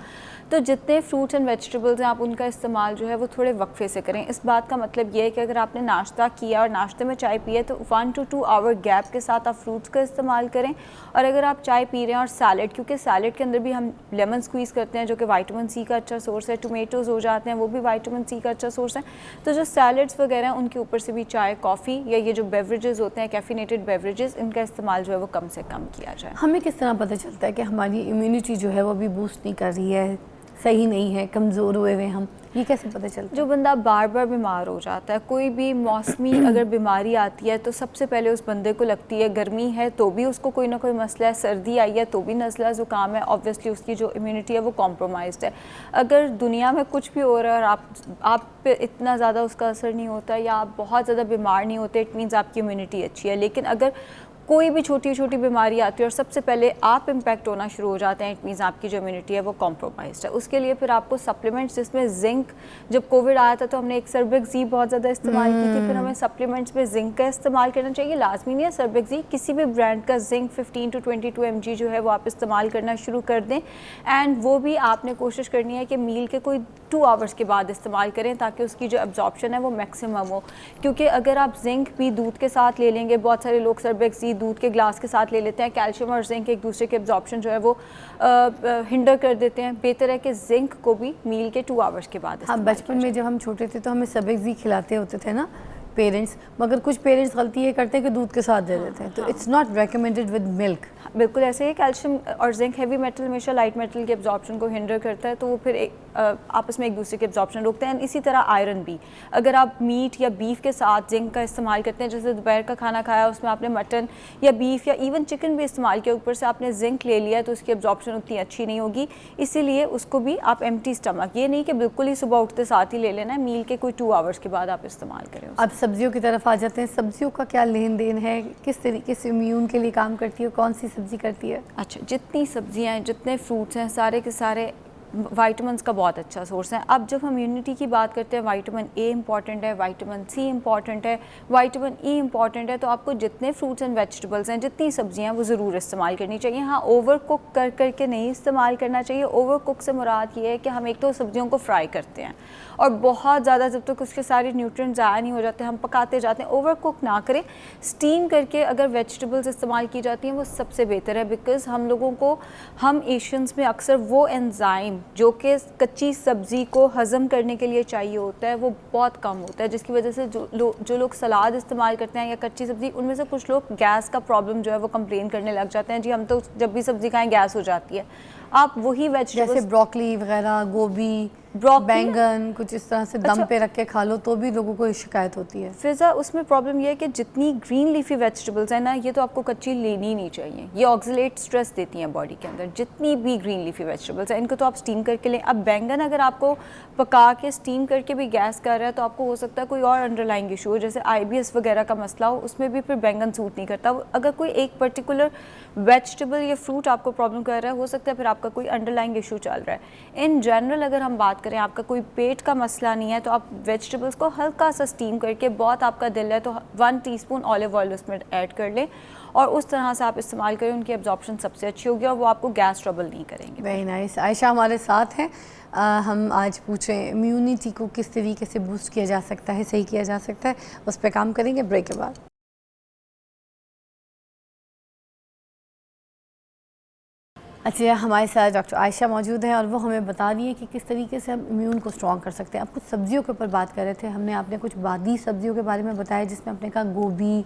तो जितने फ्रूट्स एंड वेजिटेबल्स हैं आप उनका इस्तेमाल जो है वो थोड़े वक्फे से करें। इस बात का मतलब ये है कि अगर आपने नाश्ता किया और नाश्ते में चाय पी है तो 1 to 2 आवर गैप के साथ आप फ्रूट्स का इस्तेमाल करें। और अगर आप चाय पी रहे हैं और सैलड, क्योंकि सैलड के अंदर भी हम लेमन स्क्वीज़ करते हैं जो कि विटामिन सी का अच्छा सोर्स है, टोमेटोज़ हो जाते हैं वो भी विटामिन सी का अच्छा सोर्स है, तो जो सैलड्स वगैरह हैं उनके ऊपर से भी चाय, कॉफ़ी या ये जो बेवरेजेस होते हैं कैफिनेटेड बेवरेजेस, इनका इस्तेमाल जो है वो कम से कम किया जाए। हमें किस तरह पता चलता है कि हमारी इम्यूनिटी जो है वो अभी बूस्ट नहीं कर रही है, सही नहीं है, कमज़ोर हुए हुए हम, ये कैसे पता चलता है? जो बंदा बार बार बीमार हो जाता है, कोई भी मौसमी अगर बीमारी आती है तो सबसे पहले उस बंदे को लगती है, गर्मी है तो भी उसको कोई ना कोई मसला है, सर्दी आई है तो भी नज़ला ज़ुकाम है, ऑब्वियसली उसकी जो इम्यूनिटी है वो कॉम्प्रोमाइज़्ड है। अगर दुनिया में कुछ भी हो रहा है और आप पे इतना ज़्यादा उसका असर नहीं होता या आप बहुत ज़्यादा बीमार नहीं होते, इट मीन्स आपकी इम्यूनिटी अच्छी है। लेकिन अगर कोई भी छोटी छोटी बीमारी आती है और सबसे पहले आप इम्पैक्ट होना शुरू हो जाते हैं, इट मीन्स आपकी जो इम्यूनिटी है वो कॉम्प्रोमाइज्ड है। उसके लिए फिर आपको सप्लीमेंट्स, जिसमें जिंक, जब कोविड आया था तो हमने एक सर्बेक्सी बहुत ज़्यादा इस्तेमाल की थी, फिर हमें सप्लीमेंट्स में जिंक का इस्तेमाल करना चाहिए। लाजमी नहीं है सर्बेक्सी, किसी भी ब्रांड का जिंक 15 to 22 mg जो है वो आप इस्तेमाल करना शुरू कर दें। एंड वो भी आपने कोशिश करनी है कि मील के कोई 2 आवर्स के बाद इस्तेमाल करें, ताकि उसकी जो एब्जॉर्प्शन है वो मैक्सिमम हो। क्योंकि अगर आप जिंक भी दूध के साथ ले लेंगे, बहुत सारे लोग सर्बेक्सी दूध के ग्लास के साथ ले लेते हैं, कैल्शियम और जिंक एक दूसरे के एब्जॉर्प्शन जो है वो हिंडर कर देते हैं। बेहतर है कि जिंक को भी मील के 2 आवर्स के बाद हाँ, बचपन में जब हम छोटे थे तो हमें सर्बेक्सी खिलाते होते थे ना पेरेंट्स, मगर कुछ पेरेंट्स गलती ये करते हैं कि दूध के साथ दे देते हैं, तो it's not recommended with milk. बिल्कुल ऐसे ही कैल्शियम और जिंक हैवी मेटल हमेशा लाइट मेटल के एब्जॉर्प्शन को हिंडर करता है, तो वो फिर आपस में एक दूसरे के एब्जॉर्प्शन रोकते हैं। इसी तरह आयरन भी, अगर आप मीट या बीफ के साथ जिंक का इस्तेमाल करते हैं, जैसे दोपहर का खाना खाया उसमें आपने मटन या बीफ या इवन चिकन भी इस्तेमाल किया, ऊपर से आपने जिंक ले लिया, तो उसकी एब्जॉर्प्शन उतनी अच्छी नहीं होगी। इसीलिए उसको भी आप एम्प्टी स्टमक, ये नहीं कि बिल्कुल ही सुबह उठते साथ ही ले लेना है, मील के कोई 2 आवर्स के बाद आप इस्तेमाल करें। अब सब्जियों की तरफ आ जाते हैं। सब्जियों का क्या लेन देन है, किस तरीके से इम्यून के लिए काम करती है, कौन सी सब्जी करती है? अच्छा, जितनी सब्जियां हैं, जितने फ्रूट्स हैं, सारे के सारे वाइटामिन्स का बहुत अच्छा सोर्स है। अब जब हम इम्यूनिटी की बात करते हैं, विटामिन ए इंपॉर्टेंट है, विटामिन सी इंपॉर्टेंट है, विटामिन ई इंपॉर्टेंट है, तो आपको जितने फ्रूट्स एंड वेजिटेबल्स हैं, जितनी सब्जियां हैं, वो ज़रूर इस्तेमाल करनी चाहिए। हाँ, ओवर कुक कर करके नहीं इस्तेमाल करना चाहिए। ओवर कुक से मुराद ये है कि हम एक तो सब्जियों को फ्राई करते हैं और बहुत ज़्यादा जब तक उसके सारे न्यूट्रिएंट्स ज़ाया नहीं हो जाते हम पकाते जाते हैं। ओवर कुक ना करें, स्टीम करके अगर वेजिटेबल्स इस्तेमाल की जाती हैं वो सबसे बेहतर है। बिकॉज़ हम लोगों को, हम एशियंस में अक्सर वो एंजाइम जो कि कच्ची सब्ज़ी को हज़म करने के लिए चाहिए होता है वो बहुत कम होता है, जिसकी वजह से जो लोग सलाद इस्तेमाल करते हैं या कच्ची सब्ज़ी, उनमें से कुछ लोग गैस का प्रॉब्लम जो है वो कंप्लेन करने लग जाते हैं, जी हम तो जब भी सब्ज़ी खाएं गैस हो जाती है। आप वही वेजिटेबल्स जैसे ब्रोकली वगैरह, गोभी, बैंगन, कुछ इस तरह से दम पे रख के खा लो तो भी लोगों को शिकायत होती है। फिज़ा उसमें प्रॉब्लम ये है कि जितनी ग्रीन लीफी वेजिटेबल्स हैं ना, ये तो आपको कच्ची लेनी नहीं चाहिए, ये ऑक्सीलेट स्ट्रेस देती हैं बॉडी के अंदर। जितनी भी ग्रीन लीफी वेजिटेबल्स हैं इनको तो आप स्टीम करके लें। अब बैंगन अगर आपको पका के स्टीम करके भी गैस कर रहा है तो आपको हो सकता है कोई और अंडरलाइंग इशू हो, जैसे IBS वगैरह का मसला हो, उसमें भी फिर बैंगन सूट नहीं करता। अगर कोई एक पर्टिकुलर वेजिटेबल या फ्रूट आपको प्रॉब्लम कर रहा है, हो सकता है फिर आपका कोई अंडरलाइंग इशू चल रहा है। इन जनरल अगर हम बात करें, आपका कोई पेट का मसला नहीं है, तो आप वेजिटेबल्स को हल्का सा स्टीम करके, बहुत आपका दिल है तो 1 टीस्पून ऑलिव ऑयल उसमें ऐड कर लें और उस तरह से आप इस्तेमाल करें, उनकी एब्जॉर्प्शन सबसे अच्छी होगी और वो आपको गैस ट्रबल नहीं करेंगे। Very nice. आयशा हमारे साथ हैं। हम आज पूछें इम्यूनिटी को किस तरीके से बूस्ट किया जा सकता है, सही किया जा सकता है, उस पर काम करेंगे ब्रेक के बाद। अच्छा, हमारे साथ डॉक्टर आयशा मौजूद हैं और वो हमें बता रही है कि किस तरीके से हम इम्यून को स्ट्रॉन्ग कर सकते हैं। अब कुछ सब्जियों के ऊपर बात कर रहे थे, आपने कुछ बादी सब्जियों के बारे में बताया, जिसमें आपने कहा गोभी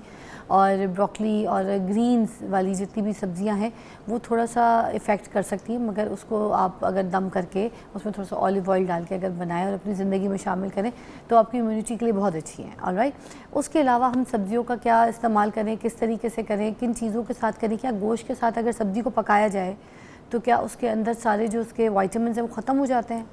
और ब्रोकली और ग्रीन्स वाली जितनी भी सब्जियां हैं वो थोड़ा सा इफ़ेक्ट कर सकती हैं, मगर उसको आप अगर दम करके उसमें थोड़ा सा ऑलिव ऑयल डाल के अगर बनाएं और अपनी ज़िंदगी में शामिल करें तो आपकी इम्यूनिटी के लिए बहुत अच्छी है। ऑलराइट, उसके अलावा हम सब्जियों का क्या इस्तेमाल करें, किस तरीके से करें, किन चीज़ों के साथ करें? क्या गोश्त के साथ अगर सब्ज़ी को पकाया जाए तो क्या उसके अंदर सारे जो उसके विटामिन्स हैं वो ख़त्म हो जाते हैं?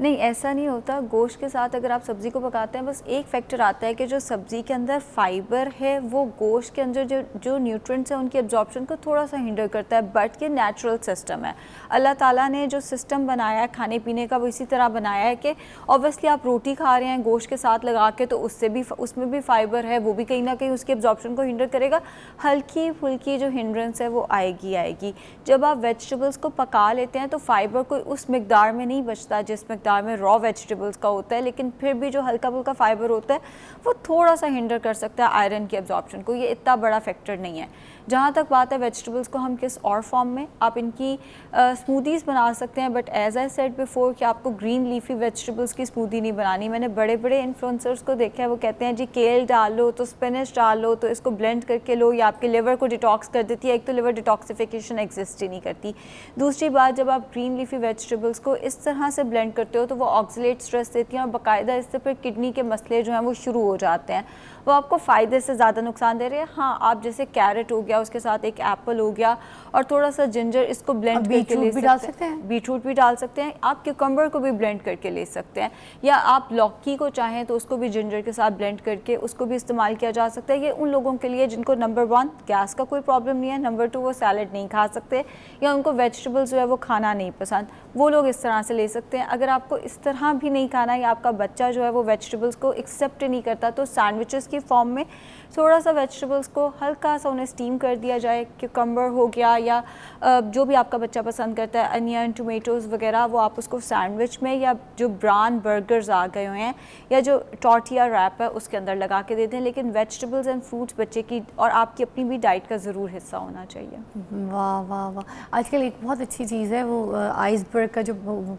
नहीं, ऐसा नहीं होता। गोश्त के साथ अगर आप सब्ज़ी को पकाते हैं, बस एक फैक्टर आता है कि जो सब्ज़ी के अंदर फाइबर है वो गोश्त के अंदर जो न्यूट्रिएंट्स हैं उनकी एब्जॉर्प्शन को थोड़ा सा हिंडर करता है, बट ये नेचुरल सिस्टम है। अल्लाह ताला ने जो सिस्टम बनाया है खाने पीने का वो इसी तरह बनाया है कि ऑब्वियसली आप रोटी खा रहे हैं गोश्त के साथ लगा के, तो उसमें भी फाइबर है, वो भी कहीं ना कहीं उसकी एब्जॉर्प्शन को हिंडर करेगा। हल्की फुल्की जो हिंड्रेंस है वो आएगी। जब आप वेजिटेबल्स को पका लेते हैं तो फाइबर कोई उस मिकदार में नहीं बचता जिस मिकदार में रॉ वेजिटेबल्स का होता है, लेकिन फिर भी जो हल्का फुल्का फाइबर होता है वो थोड़ा सा हिंडर कर सकता है आयरन की एब्जॉर्प्शन को। ये इतना बड़ा फैक्टर नहीं है। जहाँ तक बात है वेजिटेबल्स को हम किस और फॉर्म में, आप इनकी स्मूदीज़ बना सकते हैं, but as I said before कि आपको ग्रीन लीफी वेजिटेबल्स की स्मूदी नहीं बनानी। मैंने बड़े बड़े इन्फ्लुएंसर्स को देखा है, वो कहते हैं जी केल डाल लो, तो स्पिनच डाल लो, तो इसको ब्लेंड करके लो, या आपके लिवर को डिटॉक्स कर देती है। एक तो लिवर डिटॉक्सिफिकेशन एग्जिस्ट ही नहीं करती। दूसरी बात, जब आप ग्रीन लीफी वेजिटेबल्स को इस तरह से ब्लेंड करते हो तो वो ऑक्सीलेट स्ट्रेस देती हैं और बाकायदा इससे फिर किडनी के मसले जो हैं वो शुरू हो जाते हैं। वो आपको फ़ायदे से ज़्यादा नुकसान दे रहे हैं। हाँ, आप जैसे कैरेट हो गया, उसके साथ एक एप्पल हो गया और थोड़ा सा जिंजर, इसको ब्लेंड करके ले सकते हैं। बीटरूट भी डाल सकते हैं आप, क्यूकम्बर को भी ब्लेंड करके ले सकते हैं, या आप लौकी को चाहें तो उसको भी जिंजर के साथ ब्लेंड करके उसको भी इस्तेमाल किया जा सकता है। ये उन लोगों के लिए जिनको नंबर 1 गैस का कोई प्रॉब्लम नहीं है, नंबर 2 वो सैलड नहीं खा सकते, या उनको वेजिटेबल्स जो है वो खाना नहीं पसंद, वो लोग इस तरह से ले सकते हैं। अगर आपको इस तरह भी नहीं खाना या आपका बच्चा जो है वो वेजिटेबल्स को एक्सेप्ट नहीं करता, तो सैंडविचेस की फॉर्म में थोड़ा सा वेजिटेबल्स को हल्का सा उन्हें स्टीम कर दिया जाए, क्यूकम्बर हो गया या जो भी आपका बच्चा पसंद करता है, अनियन, टोमेटोज़ वगैरह, वो आप उसको सैंडविच में या जो ब्राउन बर्गर्स आ गए हुए हैं या जो टॉर्टिया रैप है उसके अंदर लगा के दे दें। लेकिन वेजिटेबल्स एंड फ्रूट्स बच्चे की और आपकी अपनी भी डाइट का ज़रूर हिस्सा होना चाहिए। वाह वाह वाह, आजकल एक बहुत अच्छी चीज़ है वो आइसबर्ग का जो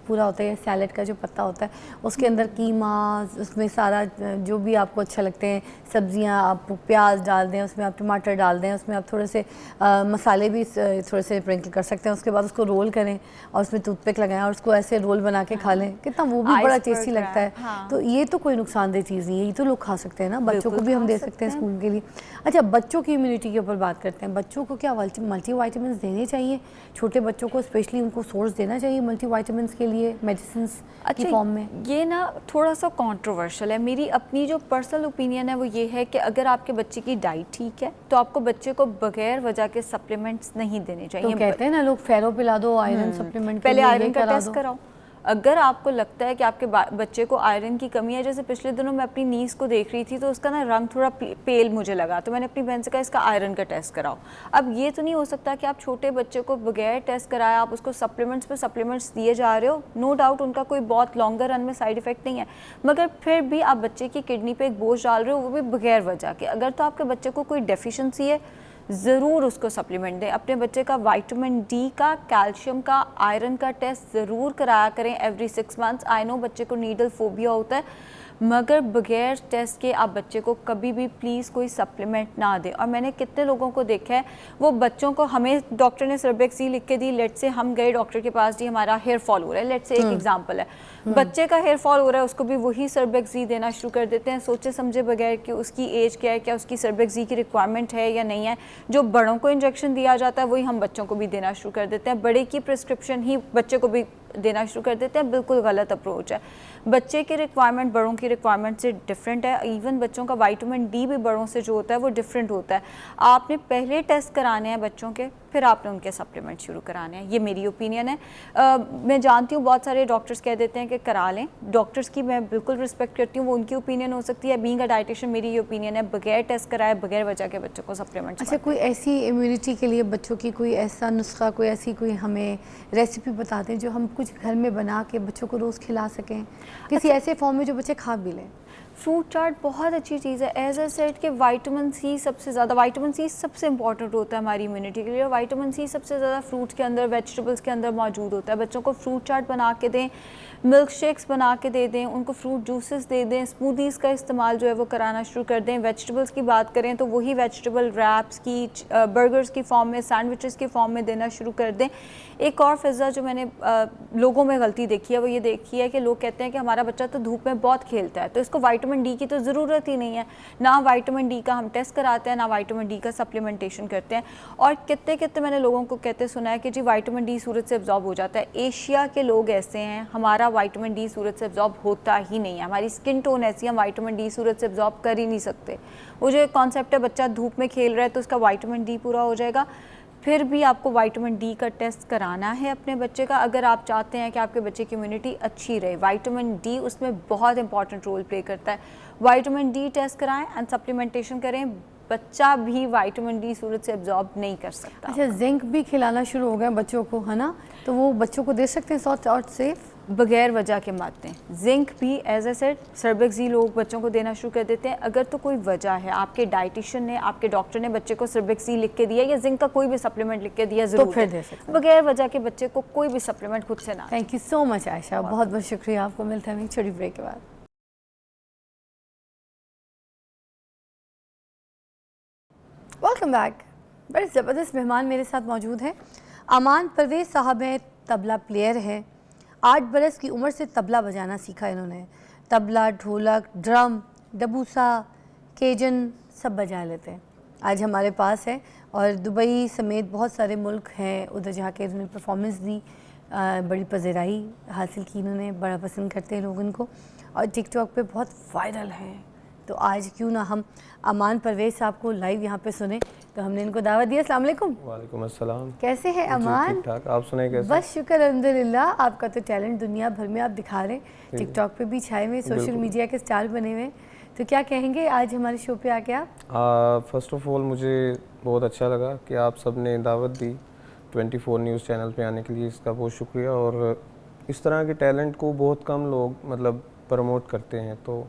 पूरा होता है, सैलड का जो पत्ता होता है, उसके अंदर कीमा, उसमें सारा जो भी आपको अच्छा लगते हैं सब्जियां, आप प्याज डाल दें, उसमें आप टमाटर डाल दें, उसमें आप थोड़े से मसाले भी थोड़े से स्प्रिंकल कर सकते हैं। उसके बाद उसको रोल करें और उसमें टूथपिक लगाएं और उसको ऐसे रोल बना के खा लें, कितना वो भी बड़ा टेस्टी लगता है। हाँ। तो ये तो कोई नुकसानदेह चीज़ नहीं है, ये तो लोग खा सकते हैं ना, बच्चों को भी हम दे सकते हैं स्कूल के लिए। अच्छा, बच्चों की इम्यूनिटी के ऊपर बात करते हैं। बच्चों को क्या मल्टीविटामिन देने चाहिए? छोटे बच्चों को स्पेशली उनको सोर्स देना चाहिए मल्टीविटामिन के लिए मेडिसिन की फॉर्म में? ये ना थोड़ा सा कंट्रोवर्शियल है। मेरी अपनी जो पर्सनल ओपिनियन है वो ये है कि अगर आपके बच्चे की डाइट ठीक है तो आपको बच्चे को बगैर वजह के सप्लीमेंट्स नहीं देने चाहिए। तो कहते हैं ना लोग फेरो पिला दो, आयरन सप्लीमेंट, पहले आयरन का टेस्ट कराओ। अगर आपको लगता है कि आपके बच्चे को आयरन की कमी है, जैसे पिछले दिनों मैं अपनी नीस को देख रही थी तो उसका ना रंग थोड़ा पेल मुझे लगा, तो मैंने अपनी बहन से कहा इसका आयरन का टेस्ट कराओ। अब ये तो नहीं हो सकता कि आप छोटे बच्चे को बगैर टेस्ट कराए आप उसको सप्लीमेंट्स पे सप्लीमेंट्स दिए जा रहे हो। नो डाउट उनका कोई बहुत लॉन्गर रन में साइड इफेक्ट नहीं है, मगर फिर भी आप बच्चे की किडनी पे एक बोझ डाल रहे हो, वो भी बगैर वजह के। अगर तो आपके बच्चे को कोई डेफिशिएंसी है ज़रूर उसको सप्लीमेंट दें। अपने बच्चे का विटामिन डी का, कैल्शियम का, आयरन का टेस्ट ज़रूर कराया करें एवरी 6 मंथ्स। आई नो बच्चे को नीडल फोबिया होता है, मगर बगैर टेस्ट के आप बच्चे को कभी भी प्लीज़ कोई सप्लीमेंट ना दें। और मैंने कितने लोगों को देखा है, वो बच्चों को, हमें डॉक्टर ने सर्बेक्सी लिख के दी, लेट से हम गए डॉक्टर के पास, जी हमारा हेयर फॉल हो रहा है, लेट से एक एग्जांपल है, बच्चे का हेयर फॉल हो रहा है, उसको भी वही सर्बेक्सी देना शुरू कर देते हैं, सोचे समझे बगैर कि उसकी एज क्या है, क्या उसकी सर्बेक्सी की रिक्वायरमेंट है या नहीं है। जो बड़ों को इंजेक्शन दिया जाता है वही हम बच्चों को भी देना शुरू कर देते हैं, बड़े की प्रिस्क्रिप्शन ही बच्चे को भी देना शुरू कर देते हैं। बिल्कुल गलत अप्रोच है। बच्चे की रिक्वायरमेंट बड़ों की रिक्वायरमेंट से डिफरेंट है। इवन बच्चों का विटामिन डी भी बड़ों से जो होता है वो डिफरेंट होता है। आपने पहले टेस्ट कराने हैं बच्चों के, फिर आपने उनके सप्लीमेंट शुरू कराने हैं। ये मेरी ओपिनियन है। मैं जानती हूँ बहुत सारे डॉक्टर्स कह देते हैं कि करा लें, डॉक्टर्स की मैं बिल्कुल रिस्पेक्ट करती हूँ, वो उनकी ओपिनियन हो सकती है। बीइंग अ डाइटिशियन मेरी ये ओपिनियन है, बगैर टेस्ट कराए बगैर वजह के बच्चों को सप्लीमेंट। अच्छा, कोई ऐसी इम्यूनिटी के लिए बच्चों की कोई ऐसा नुस्खा, कोई ऐसी कोई हमें रेसिपी बता दें जो हम कुछ घर में बना के बच्चों को रोज़ खिला सकें, किसी ऐसे फॉर्म में जो बच्चे खा भी लें? फ्रूट चाट बहुत अच्छी चीज़ है। एज ए सेड के विटामिन सी सबसे ज़्यादा, विटामिन सी सबसे इंपॉर्टेंट होता है हमारी इम्यूनिटी के लिए। विटामिन सी सबसे ज़्यादा फ्रूट के अंदर, वेजिटेबल्स के अंदर मौजूद होता है। बच्चों को फ्रूट चाट बना के दें, मिल्क शेक्स बना के दे दें, उनको फ्रूट जूसेस दे दें, स्मूदीज़ का इस्तेमाल जो है वो कराना शुरू कर दें। वेजिटेबल्स की बात करें तो वही वेजिटेबल रैप्स की, बर्गर्स की फॉर्म में, सैंडविचेस की फॉर्म में देना शुरू कर दें। एक और फ़िज़ा जो मैंने लोगों में गलती देखी है वो ये देखी है कि लोग कहते हैं कि हमारा बच्चा तो धूप में बहुत खेलता है तो इसको विटामिन डी की तो ज़रूरत ही नहीं है। ना विटामिन डी का हम टेस्ट कराते हैं, ना विटामिन डी का सप्लीमेंटेशन करते हैं। और कितने कितने मैंने लोगों को कहते सुना है कि जी विटामिन डी सूरज से एब्जॉर्ब हो जाता है। एशिया के लोग ऐसे हैं, हमारा विटामिन डी सूरज से एब्जॉर्ब होता ही नहीं है। हमारी स्किन टोन ऐसी है, हम विटामिन डी सूरज से एब्जॉर्ब कर ही नहीं सकते। वो जो एक कॉन्सेप्ट है बच्चा धूप में खेल रहा है तो उसका विटामिन डी पूरा हो जाएगा, फिर भी आपको विटामिन डी का टेस्ट कराना है अपने बच्चे का अगर आप चाहते हैं कि आपके बच्चे की इम्यूनिटी अच्छी रहे। विटामिन डी उसमें बहुत इंपॉर्टेंट रोल प्ले करता है। विटामिन डी टेस्ट कराएं एंड सप्लीमेंटेशन करें। बच्चा भी विटामिन डी सूरज से एब्जॉर्ब नहीं कर सकता। अच्छा, जिंक भी खिलाना शुरू हो गया बच्चों को, है ना? तो वो बच्चों को दे सकते हैं सॉफ्ट और सेफ, बगैर वजह के मत दें। जिंक भी एज ए सेड सर्बेक्सी लोग बच्चों को देना शुरू कर देते हैं। अगर तो कोई वजह है, आपके डाइटिशियन ने, आपके डॉक्टर ने बच्चे को सर्बेक्सी लिख के दिया या जिंक का कोई भी सप्लीमेंट लिख के दिया, तो जरूर फिर दे सकते हैं। बगैर वजह के बच्चे को कोई भी सप्लीमेंट खुद से ना। Thank you so much Ayesha, बहुत बहुत शुक्रिया। आपको मिलता है एक छोटी ब्रेक के बाद। Welcome back. बड़े ज़बरदस्त मेहमान मेरे साथ मौजूद हैं। अमान परवेज़ साहब हैं, तबला प्लेयर हैं। 8 बरस की उम्र से तबला बजाना सीखा इन्होंने। तबला, ढोलक, ड्रम, डबूसा, केजन सब बजा लेते हैं, आज हमारे पास है। और दुबई समेत बहुत सारे मुल्क हैं उधर जाके उन्होंने परफॉर्मेंस दी, बड़ी पज़ीराई हासिल की इन्होंने, बड़ा पसंद करते हैं लोग इनको और टिकटॉक पे बहुत वायरल हैं। तो आज क्यों ना हम अमान परवेज़ साहब को लाइव यहाँ पे सुने, तो हमने इनको दावत दिया। अस्सलाम वालेकुम। वालेकुम अस्सलाम। कैसे हैं अमान? ठीक ठाक, आप सुनाए कैसे? बस शुक्र अल्हम्दुलिल्लाह। आपका तो टैलेंट दुनिया भर में आप दिखा रहे हैं, टिकटॉक पे भी छाए हुए, सोशल मीडिया के स्टार बने हुए हैं। तो क्या कहेंगे आज हमारे शो पे आके आप? फर्स्ट ऑफ ऑल मुझे बहुत अच्छा लगा कि आप सब ने दावत दी 24 न्यूज़ चैनल पे आने के लिए, इसका बहुत शुक्रिया। और इस तरह के टैलेंट को बहुत कम लोग मतलब प्रमोट करते हैं, तो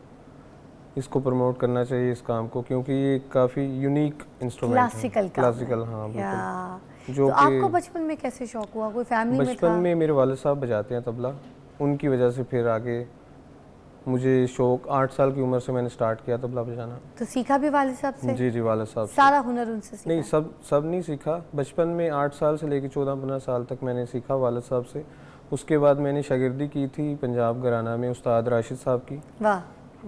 इसको प्रमोट करना चाहिए इस काम को, क्योंकि ये काफ़ी यूनिक इंस्ट्रूमेंट है। क्लासिकल हाँ बिल्कुल। जो तो आपको बचपन में कैसे शौक हुआ? कोई फैमिली में था? बचपन में मेरे वालिद साहब बजाते हैं तबला, उनकी वजह से फिर आगे मुझे शौक 8 साल की उम्र से मैंने स्टार्ट किया तबला बजाना। तो सीखा भी वालिद साहब से? जी जी, वालिद साहब से। सारा हुनर उनसे सीखा? नहीं, सब नहीं सीखा। बचपन में 8 साल से लेकर 14-15 साल तक मैंने सीखा वालिद साहब से। उसके बाद मैंने शागिर्दी की थी पंजाब घराना में उस्ताद राशिद साहब की। वाह।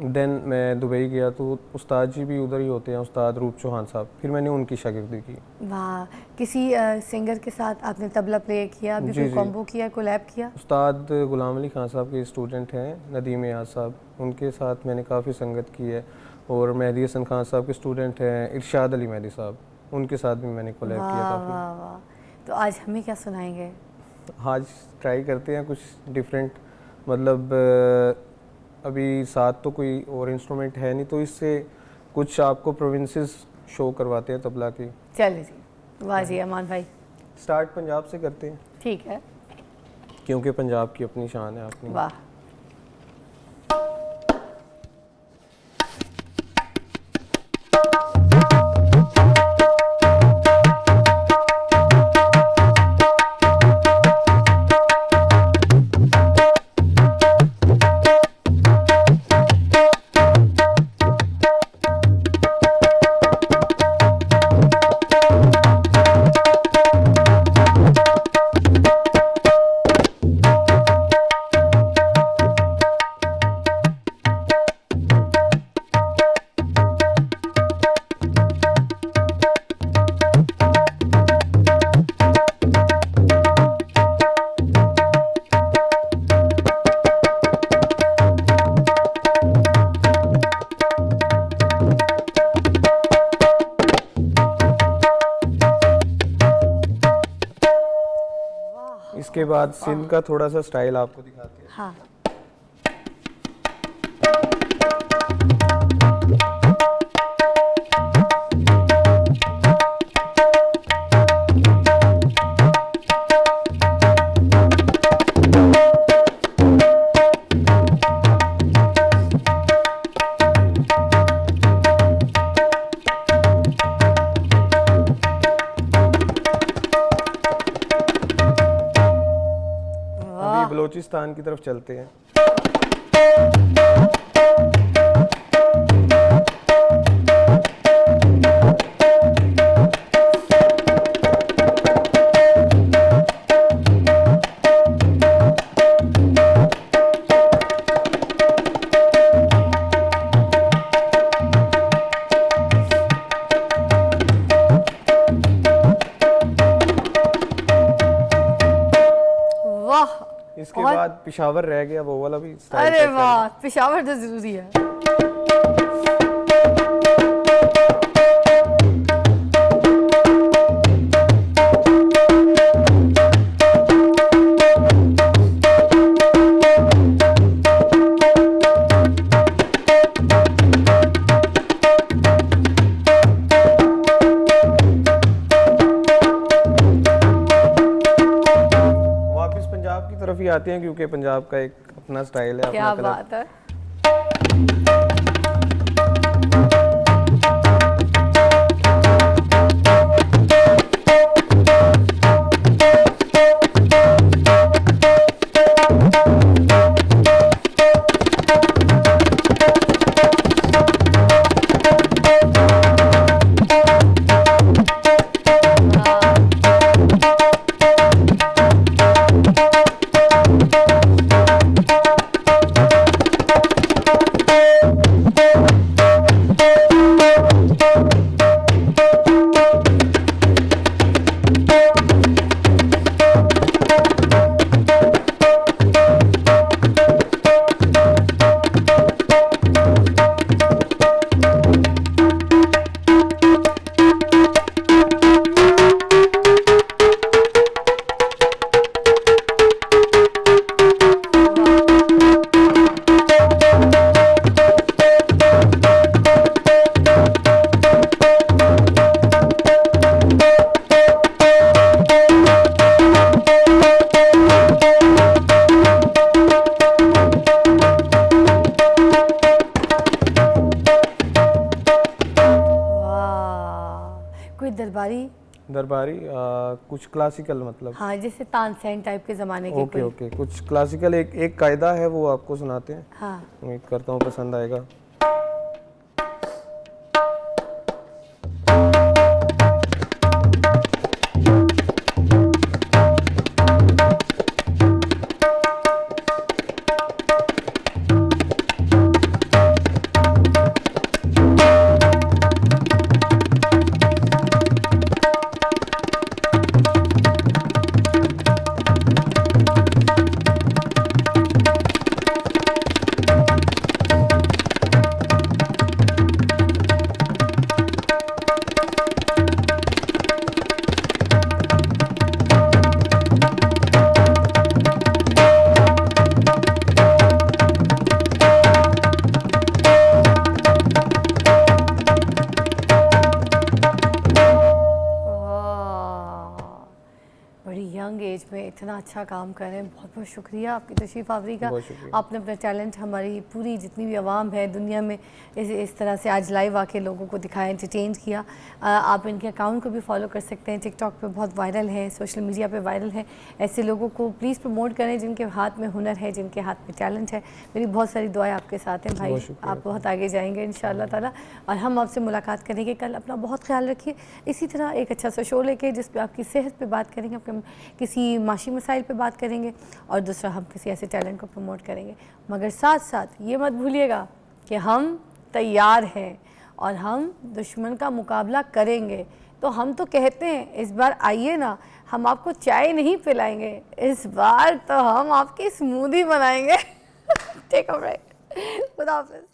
देन मैं दुबई गया तो उस्ताद जी भी उधर ही होते हैं, उस्ताद रूप चौहान साहब, फिर मैंने उनकी शागिर्दी की। वाह। किसी सिंगर के साथ आपने तबला प्ले किया, अभी कोई कॉम्बो किया, कोलैब किया? उस्ताद गुलाम अली खान साहब के स्टूडेंट हैं नदीम याद साहब, उनके साथ मैंने काफ़ी संगत की है। और मेहदी हसन खान साहब के स्टूडेंट हैं इरशाद अली मेहदी साहब, उनके साथ भी मैंने कोलैब किया काफ़ी। वाह वाह। तो आज हमें क्या सुनाएंगे? आज ट्राई करते हैं कुछ डिफरेंट, मतलब अभी साथ तो कोई और इंस्ट्रूमेंट है नहीं, तो इससे कुछ आपको प्रोविंसेस शो करवाते हैं तबला की। चलिए जी। वाह जी अमान भाई। स्टार्ट पंजाब से करते हैं। ठीक है। क्योंकि पंजाब की अपनी शान है अपनी। वाह। इसके बाद सिंध का थोड़ा सा स्टाइल आपको दिखाते हैं। हाँ। बलूचिस्तान की तरफ चलते हैं। इसके बाद पिशावर रह गया, वो वाला भी स्टाइल। अरे वाह, पिशावर तो जरूरी है। तरफ ही आते हैं क्योंकि पंजाब का एक अपना स्टाइल है। क्या बात है। दरबारी? दरबारी कुछ क्लासिकल मतलब। हाँ, जैसे तानसेन टाइप के ज़माने के ओके कोई। ओके, कुछ क्लासिकल एक कायदा है वो आपको सुनाते हैं। हाँ, उम्मीद करता हूँ पसंद आएगा। बड़ी यंग एज में इतना अच्छा काम कर रहे हैं, बहुत बहुत शुक्रिया आपकी तशरीफ़ आवरी का। बहुत शुक्रिया। आपने अपना टैलेंट हमारी पूरी जितनी भी आवाम है दुनिया में इस तरह से आज लाइव आके लोगों को दिखाया, एंटरटेन किया। आप इनके अकाउंट को भी फॉलो कर सकते हैं, टिकटॉक पे बहुत वायरल है, सोशल मीडिया पे वायरल है। ऐसे लोगों को प्लीज़ प्रमोट करें जिनके हाथ में हुनर है, जिनके हाथ में टैलेंट है। मेरी बहुत सारी दुआएं आपके साथ हैं भाई, आप बहुत आगे जाएंगे इंशाअल्लाह ताला। और हम आपसे मुलाकात करेंगे कल। अपना बहुत ख्याल रखिए। इसी तरह एक अच्छा सा शो लेके जिस पे आपकी सेहत पे बात करेंगे, आपके किसी माशी मसाइल पे बात करेंगे, और दूसरा हम किसी ऐसे टैलेंट को प्रमोट करेंगे। मगर साथ साथ ये मत भूलिएगा कि हम तैयार हैं और हम दुश्मन का मुकाबला करेंगे। तो हम तो कहते हैं इस बार आइए ना, हम आपको चाय नहीं पिलाएंगे, इस बार तो हम आपकी स्मूदी बनाएंगे। Take a break. खुदा हाफिज़।